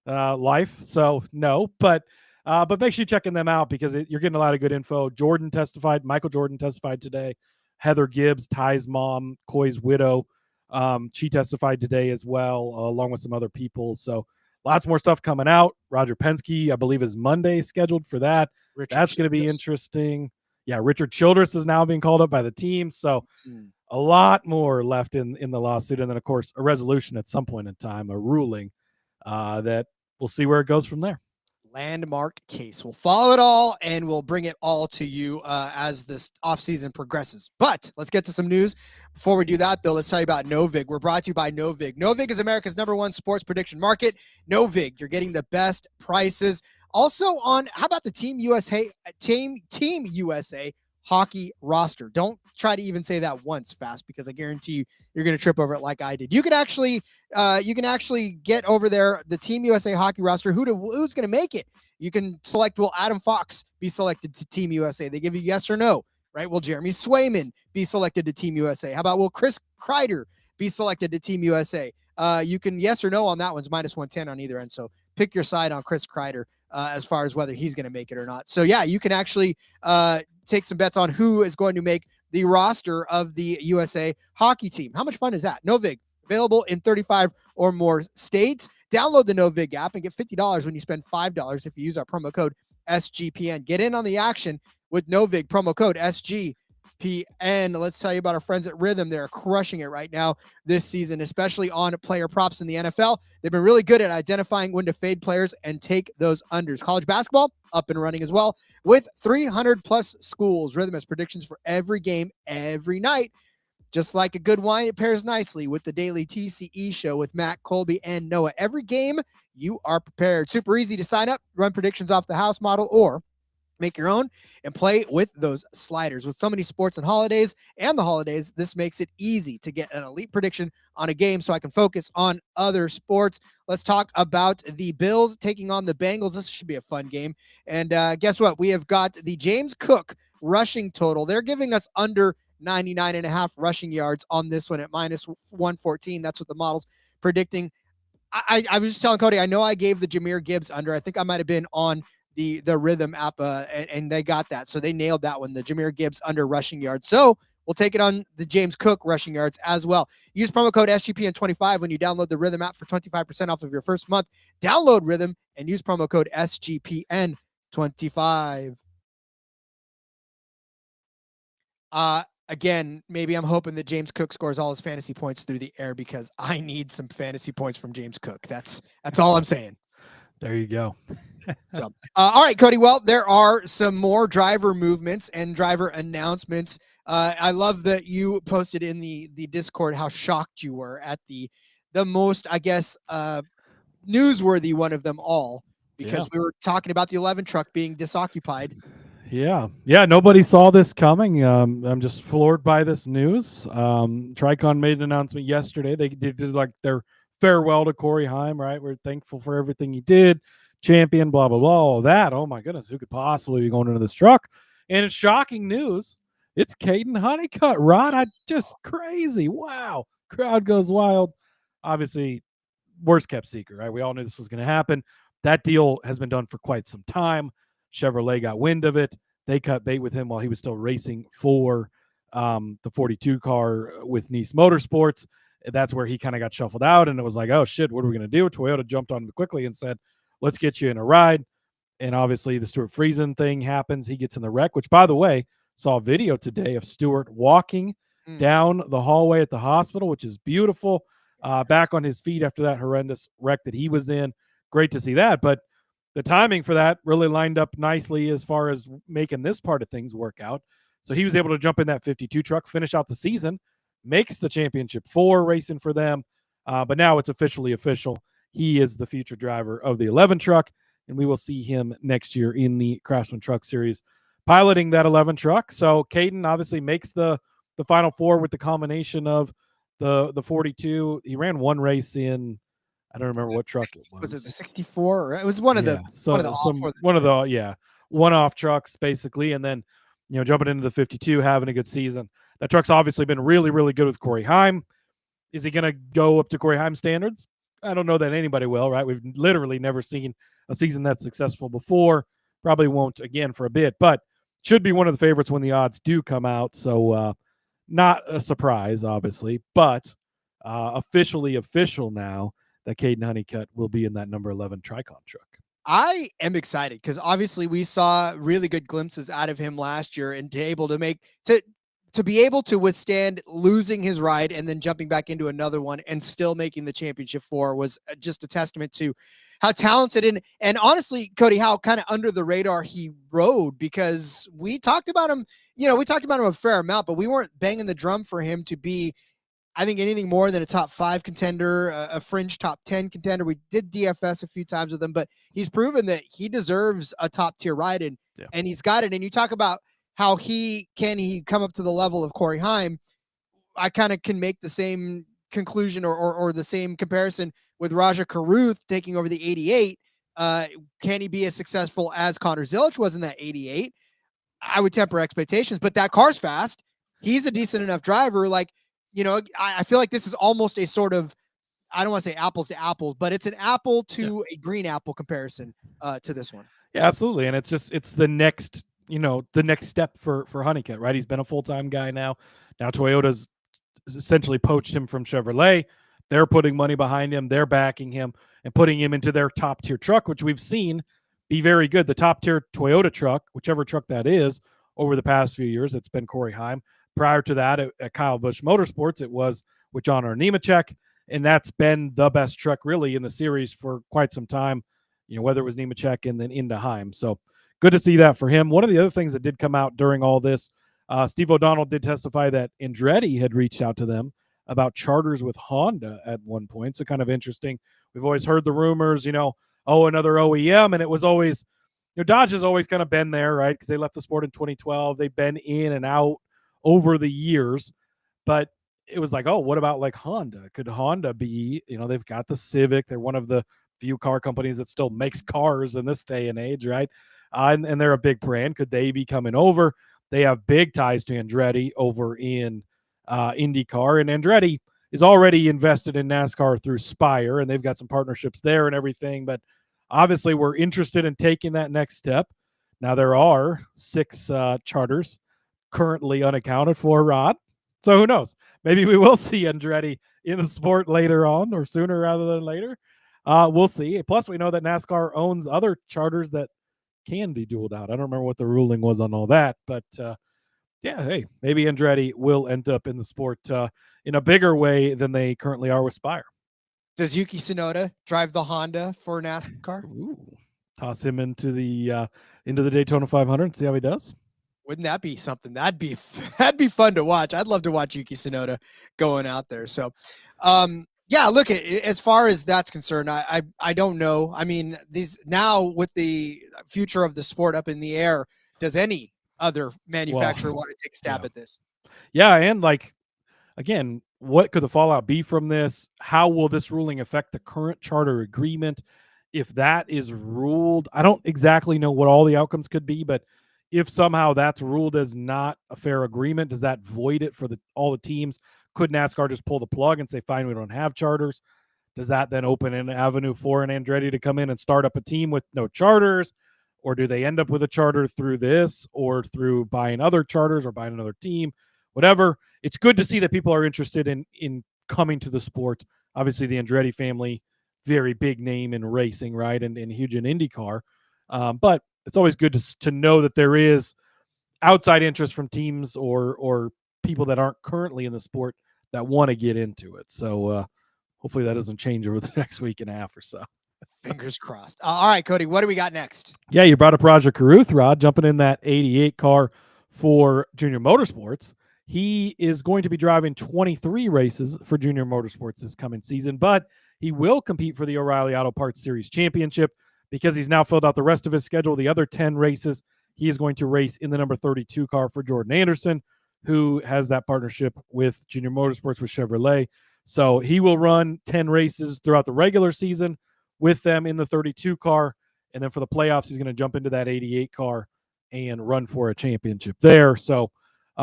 life. So no, but make sure you're checking them out because you're getting a lot of good info. Michael Jordan testified today. Heather Gibbs, Ty's mom, Coy's widow, she testified today as well, along with some other people. So lots more stuff coming out. Roger Penske, I believe, is Monday scheduled for that. That's going to be interesting. Yeah, Richard Childress is now being called up by the team. So a lot more left in the lawsuit. And then, of course, a resolution at some point in time, a ruling that we'll see where it goes from there.
Landmark case. We'll follow it all and we'll bring it all to you as this offseason progresses. But let's get to some news. Before we do that, though, let's tell you about Novig. We're brought to you by Novig. Novig is America's #1 sports prediction market. Novig, you're getting the best prices. Also on, how about the Team USA hockey roster? Don't try to even say that once fast because I guarantee you're going to trip over it like I did. You can actually get over there, the Team USA hockey roster. Who's going to make it? You can select, will Adam Fox be selected to Team USA? They give you yes or no, right? Will Jeremy Swayman be selected to Team USA? How about, will Chris Kreider be selected to Team USA? You can yes or no on that one's -110 on either end. So pick your side on Chris Kreider as far as whether he's going to make it or not. So yeah, you can actually take some bets on who is going to make the roster of the USA hockey team. How much fun is that? Novig, available in 35 or more states. Download the Novig app and get $50 when you spend $5 if you use our promo code SGPN. Get in on the action with Novig, promo code SGPN. Let's tell you about our friends at Rhythm. They're crushing it right now this season, especially on player props in the NFL. They've been really good at identifying when to fade players and take those unders. College basketball, up and running as well. With 300 plus schools, Rhythm has predictions for every game, every night. Just like a good wine, it pairs nicely with the daily TCE show with Matt, Colby, and Noah. Every game, you are prepared. Super easy to sign up, run predictions off the house model, or Make your own and play with those sliders. With so many sports and the holidays, this makes it easy to get an elite prediction on a game so I can focus on other sports. Let's talk about the Bills taking on the Bengals. This should be a fun game. And guess what? We have got the James Cook rushing total. They're giving us under 99.5 rushing yards on this one at minus 114. That's what the model's predicting. I was just telling Cody, I know I gave the Jahmyr Gibbs under. I think I might have been on the Rhythm app, and they got that. So they nailed that one, the Jahmyr Gibbs under rushing yards. So we'll take it on the James Cook rushing yards as well. Use promo code SGPN25 when you download the Rhythm app for 25% off of your first month. Download Rhythm and use promo code SGPN25. Again, maybe I'm hoping that James Cook scores all his fantasy points through the air because I need some fantasy points from James Cook. That's all I'm saying.
There you go.
So, all right, Cody. Well, there are some more driver movements and driver announcements. I love that you posted in the Discord how shocked you were at the most, I guess, newsworthy one of them all, because we were talking about the 11 truck being disoccupied.
Yeah. Nobody saw this coming. I'm just floored by this news. Tricon made an announcement yesterday. They did like their farewell to Corey Heim, right? We're thankful for everything he did. Champion, blah, blah, blah, all that. Oh my goodness, who could possibly be going into this truck? And it's shocking news. It's Caden Honeycutt, Rod. Just crazy. Wow. Crowd goes wild. Obviously, worst kept secret, right? We all knew this was going to happen. That deal has been done for quite some time. Chevrolet got wind of it. They cut bait with him while he was still racing for the 42 car with Nice Motorsports. That's where he kind of got shuffled out, and it was like, oh shit, what are we going to do? Toyota jumped on him quickly and said, let's get you in a ride. And obviously the Stuart Friesen thing happens. He gets in the wreck, which, by the way, saw a video today of Stuart walking down the hallway at the hospital, which is beautiful, back on his feet after that horrendous wreck that he was in. Great to see that. But the timing for that really lined up nicely as far as making this part of things work out. So he was able to jump in that 52 truck, finish out the season, makes the championship 4 racing for them. But now it's officially official. He is the future driver of the 11 truck, and we will see him next year in the Craftsman Truck Series piloting that 11 truck. So Caden obviously makes the Final 4 with the combination of the 42. He ran one race in, I don't remember what truck it was.
Was it the 64? It was one of the
one-off trucks basically, and then jumping into the 52, having a good season. That truck's obviously been really, really good with Corey Heim. Is he going to go up to Corey Heim standards? I don't know that anybody will, right? We've literally never seen a season that's successful before. Probably won't again for a bit, but should be one of the favorites when the odds do come out. So not a surprise, obviously, but officially official now that Caden Honeycutt will be in that number 11 Tricon truck.
I am excited because obviously we saw really good glimpses out of him last year, and to be able to withstand losing his ride and then jumping back into another one and still making the championship 4 was just a testament to how talented and honestly, Cody, how kind of under the radar he rode, because we talked about him, a fair amount, but we weren't banging the drum for him to be, I think, anything more than a top 5 contender, a fringe top 10 contender. We did DFS a few times with him, but he's proven that he deserves a top tier ride, and he's got it. And you talk about how he come up to the level of Corey Heim. I kind of can make the same conclusion or the same comparison with Rajah Caruth taking over the 88. Can he be as successful as Connor Zilisch was in that 88? I would temper expectations, but that car's fast. He's a decent enough driver. I feel like this is almost a sort of, I don't want to say apples to apples, but it's an apple to a green apple comparison to this one.
Yeah, absolutely. And it's the next step for Honeycutt, right? He's been a full-time guy now. Now Toyota's essentially poached him from Chevrolet. They're putting money behind him. They're backing him and putting him into their top-tier truck, which we've seen be very good. The top-tier Toyota truck, whichever truck that is, over the past few years, it's been Corey Heim. Prior to that, at Kyle Busch Motorsports, it was with John Nemechek, and that's been the best truck really in the series for quite some time, whether it was Nemechek and then into Heim. So good to see that for him. One of the other things that did come out during all this, Steve O'Donnell did testify that Andretti had reached out to them about charters with Honda at one point. So kind of interesting. We've always heard the rumors, another OEM, and it was always Dodge has always kind of been there, right? Because they left the sport in 2012. They've been in and out over the years, but it was like, oh, what about like Honda? Could Honda be, they've got the Civic. They're one of the few car companies that still makes cars in this day and age, right? And they're a big brand. Could they be coming over? They have big ties to Andretti over in IndyCar, and Andretti is already invested in NASCAR through Spire, and they've got some partnerships there and everything, but obviously we're interested in taking that next step. Now there are 6 charters currently unaccounted for, Rod. So who knows? Maybe we will see Andretti in the sport later on, or sooner rather than later. We'll see. Plus, we know that NASCAR owns other charters that can be dualed out. I don't remember what the ruling was on all that, but hey, maybe Andretti will end up in the sport in a bigger way than they currently are with Spire.
Does Yuki Tsunoda drive the Honda for NASCAR?
Ooh. Toss him into the Daytona 500 and see how he does.
Wouldn't that be something? That'd be fun to watch. I'd love to watch Yuki Tsunoda going out there. So, yeah, look, as far as that's concerned, I don't know. I mean, these now with the future of the sport up in the air, does any other manufacturer want to take a stab at this?
Yeah, and again, what could the fallout be from this? How will this ruling affect the current charter agreement? If that is ruled, I don't exactly know what all the outcomes could be, but if somehow that's ruled as not a fair agreement, does that void it for all the teams? Could NASCAR just pull the plug and say, fine, we don't have charters? Does that then open an avenue for an Andretti to come in and start up a team with no charters? Or do they end up with a charter through this, or through buying other charters, or buying another team? Whatever. It's good to see that people are interested in coming to the sport. Obviously, the Andretti family, very big name in racing, right? And huge in IndyCar. But it's always good to know that there is outside interest from teams or people that aren't currently in the sport that want to get into it. So hopefully that doesn't change over the next week and a half or so.
Fingers crossed. All right, Cody, what do we got next?
Yeah, you brought up Rajah Caruth, Rod, jumping in that 88 car for Junior Motorsports. He is going to be driving 23 races for Junior Motorsports this coming season, but he will compete for the O'Reilly Auto Parts Series Championship because he's now filled out the rest of his schedule. The other 10 races, he is going to race in the number 32 car for Jordan Anderson, who has that partnership with Junior Motorsports with Chevrolet. So he will run 10 races throughout the regular season with them in the 32 car. And then for the playoffs, he's going to jump into that 88 car and run for a championship there. So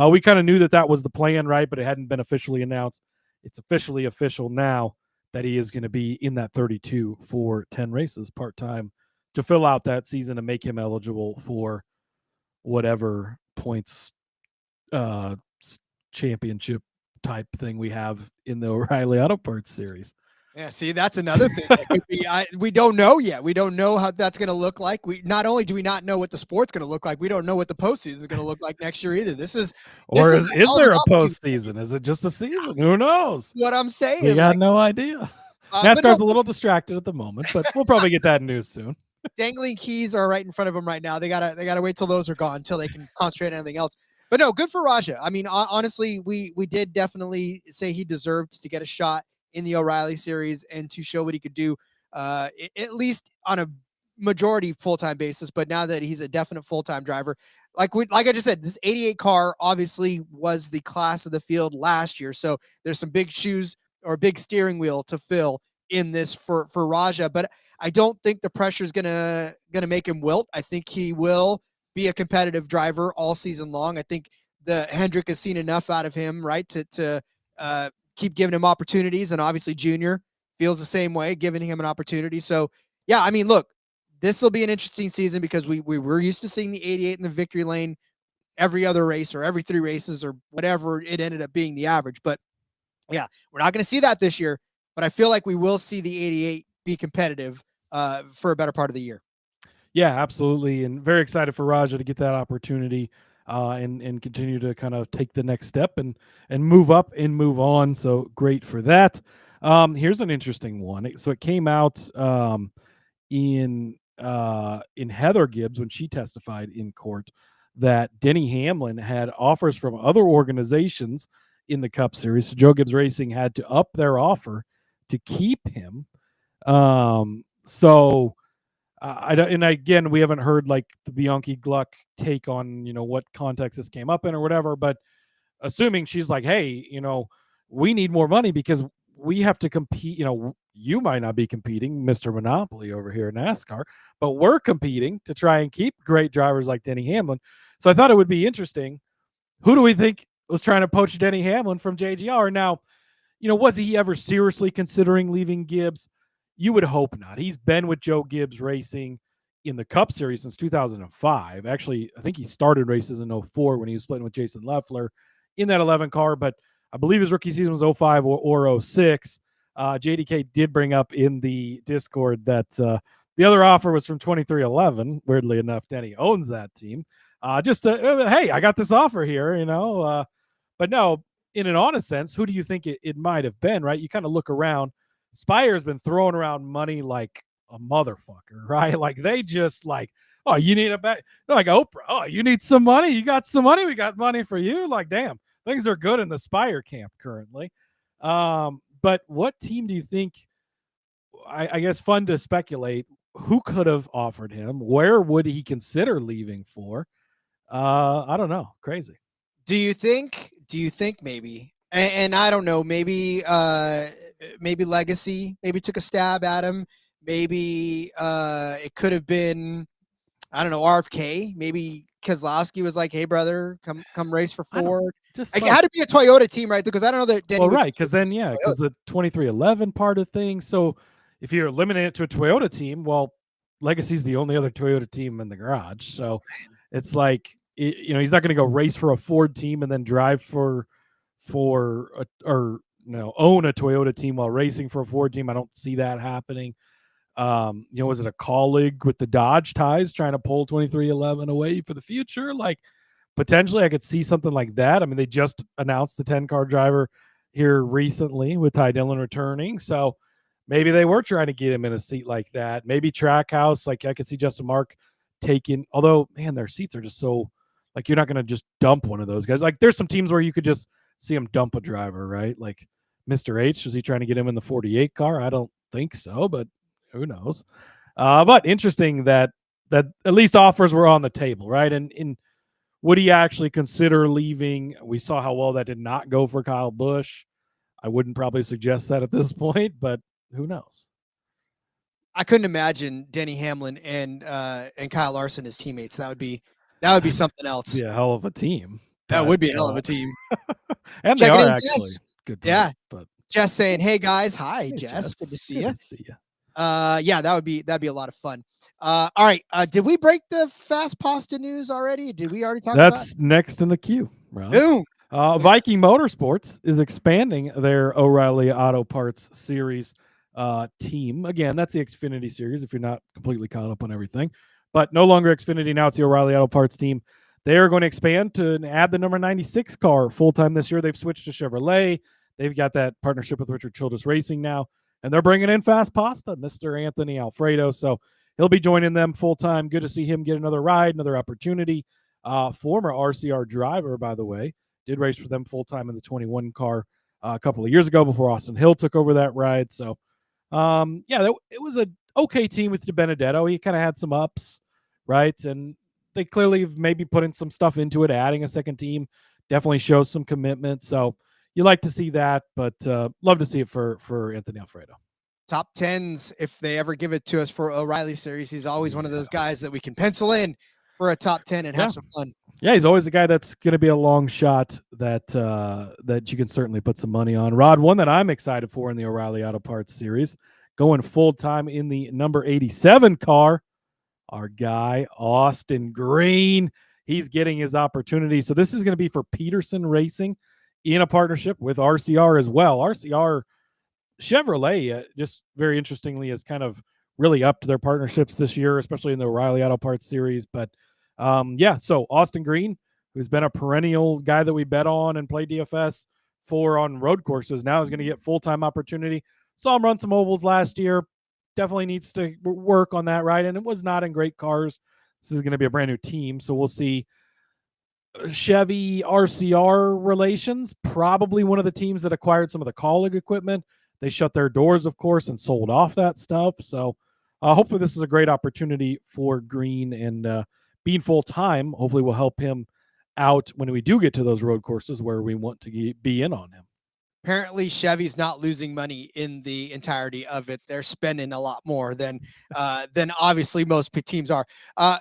we kind of knew that was the plan, right? But it hadn't been officially announced. It's officially official now that he is going to be in that 32 for 10 races part-time to fill out that season and make him eligible for whatever points championship type thing we have in the O'Reilly Auto Parts Series.
Yeah, see, that's another thing. That could be, we don't know yet. We don't know how that's going to look like. We not only do we not know what the sport's going to look like, we don't know what the postseason is going to look like next year either. Is there a
postseason? Is it just a season? Who knows?
What I'm saying,
we got no idea. NASCAR's a little distracted at the moment, but we'll probably get that news soon.
Dangling keys are right in front of them right now. They gotta wait till those are gone until they can concentrate on anything else. But no, good for Rajah. I mean, honestly, we did definitely say he deserved to get a shot in the O'Reilly series and to show what he could do, at least on a majority full-time basis. But now that he's a definite full-time driver, like I just said, this 88 car obviously was the class of the field last year. So there's some big shoes or big steering wheel to fill in this for Rajah. But I don't think the pressure is gonna make him wilt. I think he will be a competitive driver all season long. I think the Hendrick has seen enough out of him, right, to keep giving him opportunities, and obviously Junior feels the same way, giving him an opportunity. So yeah, I mean, look, this will be an interesting season because we were used to seeing the 88 in the victory lane every other race or every 3 races or whatever it ended up being the average. But yeah, we're not going to see that this year, but I feel like we will see the 88 be competitive for a better part of the year.
Yeah, absolutely. And very excited for Rajah to get that opportunity and continue to kind of take the next step and move up and move on. So great for that. Here's an interesting one. So it came out in Heather Gibbs when she testified in court that Denny Hamlin had offers from other organizations in the Cup Series. So Joe Gibbs Racing had to up their offer to keep him. So I don't, and again, we haven't heard like the Bianchi Gluck take on, what context this came up in or whatever, but assuming she's like, hey, we need more money because we have to compete. You might not be competing, Mr. Monopoly over here in NASCAR, but we're competing to try and keep great drivers like Denny Hamlin. So I thought it would be interesting. Who do we think was trying to poach Denny Hamlin from JGR? Now, was he ever seriously considering leaving Gibbs? You would hope not. He's been with Joe Gibbs racing in the Cup Series since 2005. Actually, I think he started races in 04 when he was splitting with Jason Leffler in that 11 car, but I believe his rookie season was 05 or 06. JDK did bring up in the Discord that the other offer was from 2311. Weirdly enough, Denny owns that team. Hey, I got this offer here, but no, in an honest sense, who do you think it might have been, right? You kind of look around. Spire's been throwing around money like a motherfucker, right? Like they just like, oh, you need a bet. Like Oprah, oh, you need some money. You got some money. We got money for you. Like, damn, things are good in the Spire camp currently. But what team do you think, I guess fun to speculate, who could have offered him? Where would he consider leaving for? I don't know. Crazy.
Do you think maybe, and I don't know, maybe Legacy maybe took a stab at him. Maybe it could have been, I don't know, RFK. Maybe Keselowski was like, hey, brother, come race for Ford. It had to be a Toyota team, right? Because I don't know that Denny.
Well, right, because then, because the 2311 part of things. So if you're limiting it to a Toyota team, well, Legacy's the only other Toyota team in the garage. So it's like, he's not going to go race for a Ford team and then drive own a Toyota team while racing for a Ford team. I don't see that happening. Was it a Kaulig with the Dodge ties trying to pull 2311 away for the future? Like, potentially I could see something like that. I mean, they just announced the 10-car driver here recently with Ty Dillon returning. So maybe they were trying to get him in a seat like that. Maybe Trackhouse, like I could see Justin Mark taking, although, man, their seats are just so, like, you're not going to just dump one of those guys. Like, there's some teams where you could just see him dump a driver, right? Like Mr. H, is he trying to get him in the 48 car? I don't think so, but who knows? But interesting that at least offers were on the table, right? And would he actually consider leaving? We saw how well that did not go for Kyle Busch. I wouldn't probably suggest that at this point, but who knows?
I couldn't imagine Denny Hamlin and Kyle Larson as teammates. That would be something else.
Yeah, hell of a team.
That would be a hell of a team.
And they are actually
Jess.
good.
Yeah,
but
Jess saying, "Hey guys, hi, Jess. Good to see you." Yeah, that'd be a lot of fun. All right. Did we break the Fast Pasta news already? Did we already talk about it?
That's next in the queue, right?
Boom.
Viking Motorsports is expanding their O'Reilly Auto Parts Series team. Again, that's the Xfinity Series if you're not completely caught up on everything. But no longer Xfinity, now it's the O'Reilly Auto Parts team. They are going to expand to add the number 96 car full-time this year. They've switched to Chevrolet. They've got that partnership with Richard Childress Racing now. And they're bringing in Fast Pasta, Mr. Anthony Alfredo. So he'll be joining them full-time. Good to see him get another ride, another opportunity. Former RCR driver, by the way, did race for them full-time in the 21 car a couple of years ago before Austin Hill took over that ride. So, it was an okay team with DiBenedetto. He kind of had some ups, right? And they clearly have maybe putting some stuff into it, adding a second team. Definitely shows some commitment. So you like to see that, but love to see it for Anthony Alfredo.
Top 10s, if they ever give it to us for O'Reilly Series, he's always one of those guys that we can pencil in for a top 10 and have some fun.
Yeah, he's always a guy that's going to be a long shot that you can certainly put some money on. Rod, one that I'm excited for in the O'Reilly Auto Parts Series, going full-time in the number 87 car, our guy, Austin Green. He's getting his opportunity. So this is going to be for Peterson Racing in a partnership with RCR as well. RCR Chevrolet, just very interestingly, has kind of really upped their partnerships this year, especially in the O'Reilly Auto Parts Series. But so Austin Green, who's been a perennial guy that we bet on and play DFS for on road courses, now is going to get full-time opportunity. Saw him run some ovals last year. Definitely needs to work on that, right? And it was not in great cars. This is going to be a brand new team, so we'll see. Chevy RCR relations, probably one of the teams that acquired some of the Kaulig equipment. They shut their doors, of course, and sold off that stuff. So hopefully this is a great opportunity for Green, and being full time hopefully will help him out when we do get to those road courses where we want to be in on him.
Apparently Chevy's not losing money in the entirety of it. They're spending a lot more than obviously most teams are.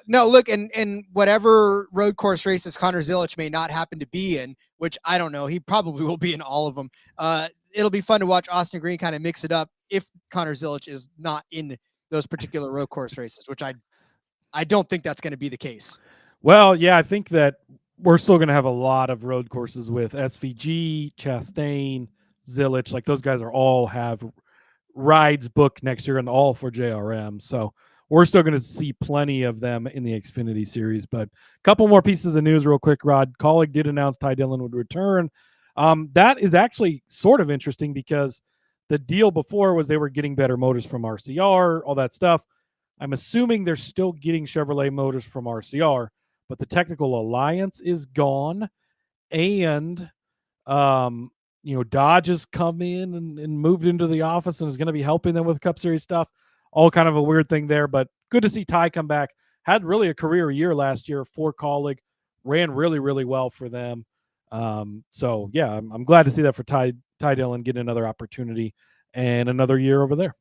No, look, and whatever road course races Connor Zilic may not happen to be in, which I don't know, he probably will be in all of them. It'll be fun to watch Austin Green kind of mix it up if Connor Zilic is not in those particular road course races, which I don't think that's going to be the case.
Well, yeah, I think that we're still going to have a lot of road courses with SVG, Chastain, Zilic. Like those guys are all have rides booked next year and all for JRM. So we're still going to see plenty of them in the Xfinity series. But a couple more pieces of news real quick, Rod. Kaulig did announce Ty Dillon would return. That is actually sort of interesting because the deal before was they were getting better motors from RCR, all that stuff. I'm assuming they're still getting Chevrolet motors from RCR, but the technical alliance is gone. And, Dodge has come in and moved into the office and is going to be helping them with Cup Series stuff. All kind of a weird thing there, but good to see Ty come back. Had really a career year last year for Kaulig. Ran really, really well for them. So, yeah, I'm glad to see that for Ty Dillon getting another opportunity and another year over there.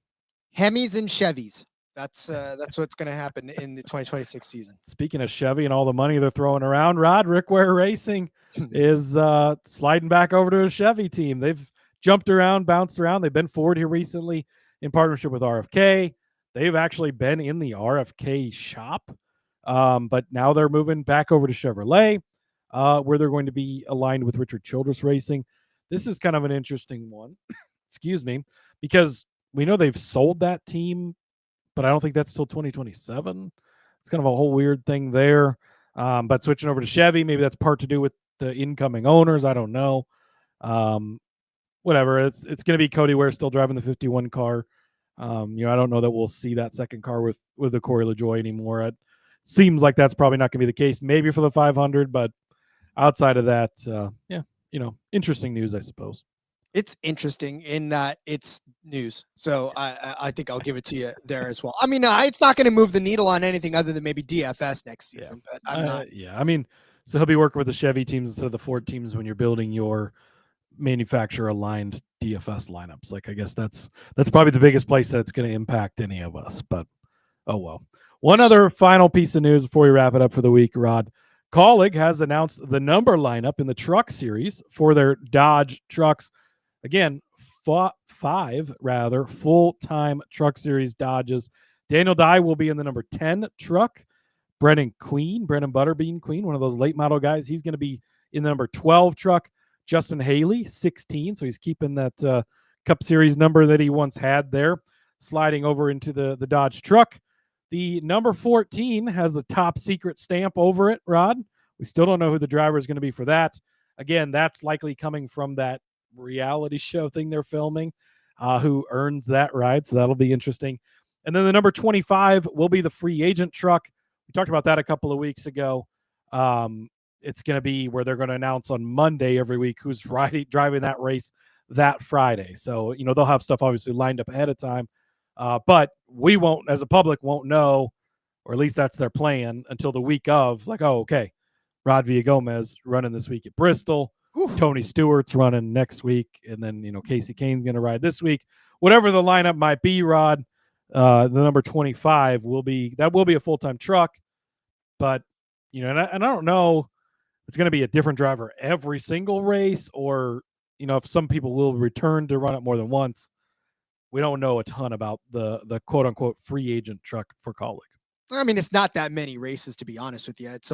Hemis and Chevys. That's what's going to happen in the 2026 season.
Speaking of Chevy and all the money they're throwing around, Rod, Rick Ware Racing is sliding back over to a Chevy team. They've jumped around, bounced around. They've been forward here recently in partnership with RFK. They've actually been in the RFK shop, but now they're moving back over to Chevrolet, where they're going to be aligned with Richard Childress Racing. This is kind of an interesting one, excuse me, because we know they've sold that team, but I don't think that's till 2027. It's kind of a whole weird thing there. But switching over to Chevy, maybe that's part to do with the incoming owners. I don't know. Whatever. It's going to be Cody Ware still driving the 51 car. I don't know that we'll see that second car with the Corey LaJoie anymore. It seems like that's probably not going to be the case. Maybe for the 500, but outside of that, interesting news, I suppose.
It's interesting in that it's news. So I think I'll give it to you there as well. I mean, it's not going to move the needle on anything other than maybe DFS next season, but I'm not.
Yeah. I mean, so he'll be working with the Chevy teams instead of the Ford teams when you're building your manufacturer aligned DFS lineups. Like, I guess that's probably the biggest place that's going to impact any of us, but oh well. One other final piece of news before we wrap it up for the week, Rod. Kaulig has announced the number lineup in the truck series for their Dodge trucks. Again, 5 full-time truck series Dodges. Daniel Dye will be in the number 10 truck. Brennan Butterbean Queen, one of those late model guys, he's going to be in the number 12 truck. Justin Haley, 16, so he's keeping that Cup Series number that he once had there, sliding over into the Dodge truck. The number 14 has a top secret stamp over it, Rod. We still don't know who the driver is going to be for that. Again, that's likely coming from that reality show thing they're filming, who earns that ride, so that'll be interesting. And then the number 25 will be the free agent truck. We talked about that a couple of weeks ago. It's going to be where they're going to announce on Monday every week who's driving that race that Friday. So, they'll have stuff obviously lined up ahead of time, but we won't, as a public, won't know, or at least that's their plan, until the week of, like, oh, okay, Rod Villagomez running this week at Bristol. Ooh. Tony Stewart's running next week, and then Casey Kane's going to ride this week. Whatever the lineup might be, Rod, the number 25 will be a full-time truck. But and I don't know if it's going to be a different driver every single race, or if some people will return to run it more than once. We don't know a ton about the quote-unquote free agent truck for Kaulig.
I mean, it's not that many races, to be honest with you. It's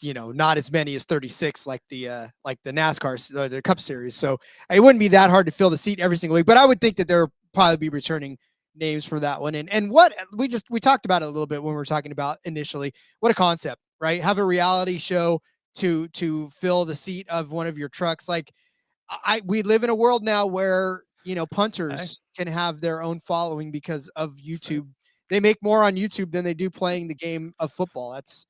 not as many as 36 like the NASCAR, the Cup Series. So it wouldn't be that hard to fill the seat every single week. But I would think that there'll probably be returning names for that one. And what we talked about it a little bit when we were talking about initially. What a concept, right? Have a reality show to fill the seat of one of your trucks. Like we live in a world now where punters can have their own following because of YouTube. They make more on YouTube than they do playing the game of football. That's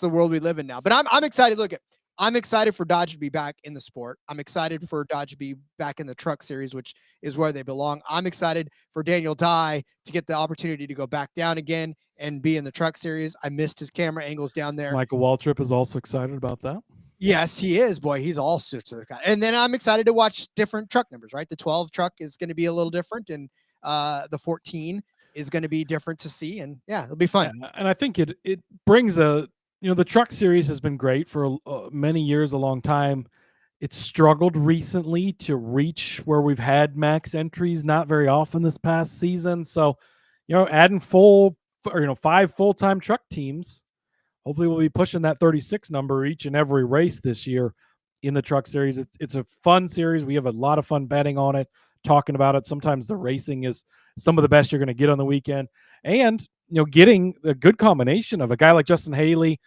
the world we live in now. But I'm excited. Look, I'm excited for Dodge to be back in the sport. I'm excited for Dodge to be back in the truck series, which is where they belong. I'm excited for Daniel Dye to get the opportunity to go back down again and be in the truck series. I missed his camera angles down there.
Michael Waltrip is also excited about that.
Yes, he is. Boy, he's all sorts of guy. And then I'm excited to watch different truck numbers, right? The 12 truck is going to be a little different, and the 14 is going to be different to see. And yeah, it'll be fun.
Yeah, and I think it brings the truck series has been great for many years, a long time. It's struggled recently to reach where we've had max entries, not very often this past season. So, adding 5 full-time truck teams, hopefully we'll be pushing that 36 number each and every race this year in the truck series. It's a fun series. We have a lot of fun betting on it, talking about it. Sometimes the racing is some of the best you're going to get on the weekend. And, getting a good combination of a guy like Justin Haley,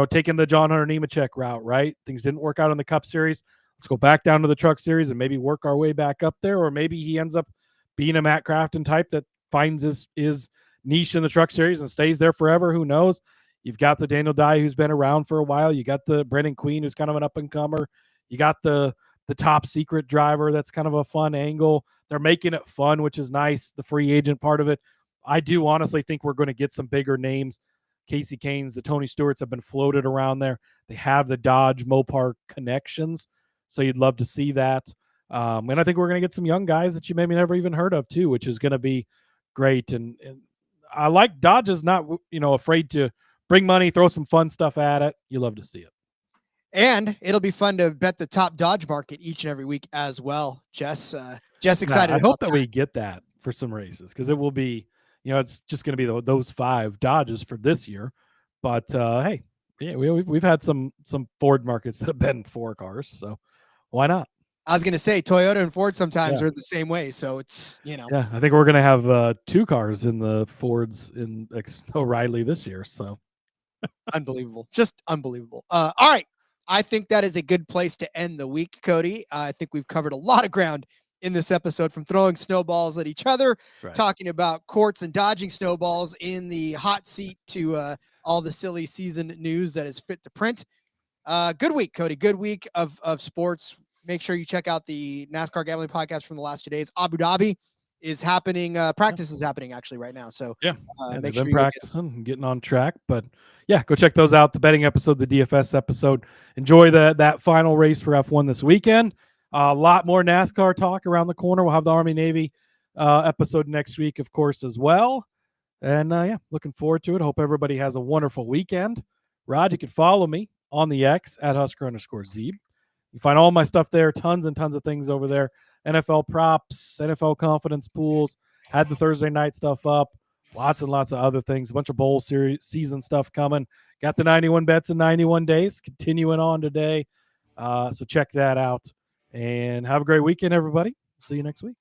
taking the John Hunter Nemechek route, right? Things didn't work out in the Cup Series. Let's go back down to the Truck Series and maybe work our way back up there. Or maybe he ends up being a Matt Crafton type that finds his niche in the Truck Series and stays there forever. Who knows? You've got the Daniel Dye, who's been around for a while. You got the Brendan Queen, who's kind of an up-and-comer. You got the top secret driver. That's kind of a fun angle. They're making it fun, which is nice, the free agent part of it. I do honestly think we're going to get some bigger names. Casey Canes, the Tony Stewarts have been floated around there. They have the Dodge Mopar connections, so you'd love to see that. And I think we're going to get some young guys that you maybe never even heard of too, which is going to be great. And I like Dodge is not afraid to bring money, throw some fun stuff at it. You love to see it.
And it'll be fun to bet the top Dodge market each and every week as well. Jess excited.
I hope that we get that for some races, because it will be, it's just going to be those 5 Dodges for this year. But hey, yeah, we've had some Ford markets that have been 4 cars, so why not?
I was going to say Toyota and Ford sometimes are the same way, so it's
Yeah, I think we're going to have 2 cars in the Fords in O'Reilly this year. So
unbelievable, just unbelievable. All right, I think that is a good place to end the week, Cody. I think we've covered a lot of ground in this episode, from throwing snowballs at each other, talking about courts and dodging snowballs in the hot seat, to all the silly season news that is fit to print. Good week, Cody. Good week of sports. Make sure you check out the NASCAR Gambling Podcast from the last 2 days. Abu Dhabi is happening. Practice is happening actually right now. So
they've been practicing and getting on track. But yeah, go check those out. The betting episode, the DFS episode. Enjoy that final race for F1 this weekend. A lot more NASCAR talk around the corner. We'll have the Army-Navy episode next week, of course, as well. And looking forward to it. Hope everybody has a wonderful weekend. Rod, you can follow me on the X at Husker_Zeeb. You find all my stuff there. Tons and tons of things over there. NFL props, NFL confidence pools. Had the Thursday night stuff up. Lots and lots of other things. A bunch of bowl series season stuff coming. Got the 91 bets in 91 days continuing on today. So check that out. And have a great weekend, everybody. See you next week.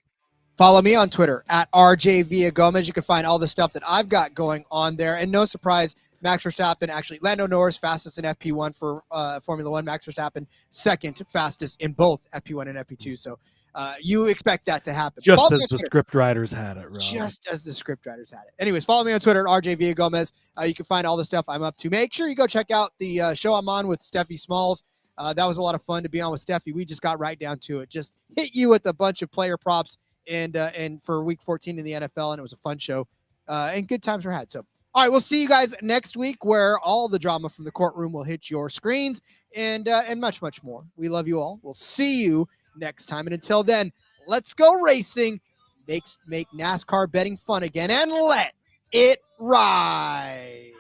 Follow me on Twitter at RJ Villagomez. You can find all the stuff that I've got going on there. And no surprise, Max Verstappen, actually, Lando Norris, fastest in FP1 for Formula One. Max Verstappen, second fastest in both FP1 and FP2. So you expect that to happen.
Just as the script writers had it, Rob.
Just as the script writers had it. Anyways, follow me on Twitter at RJ Villagomez. You can find all the stuff I'm up to. Make sure you go check out the show I'm on with Steffi Smalls. That was a lot of fun to be on with Steffi. We just got right down to it. Just hit you with a bunch of player props and for week 14 in the NFL, and it was a fun show. And good times were had. So, all right, we'll see you guys next week, where all the drama from the courtroom will hit your screens and much, much more. We love you all. We'll see you next time. And until then, let's go racing. Make NASCAR betting fun again, and let it ride.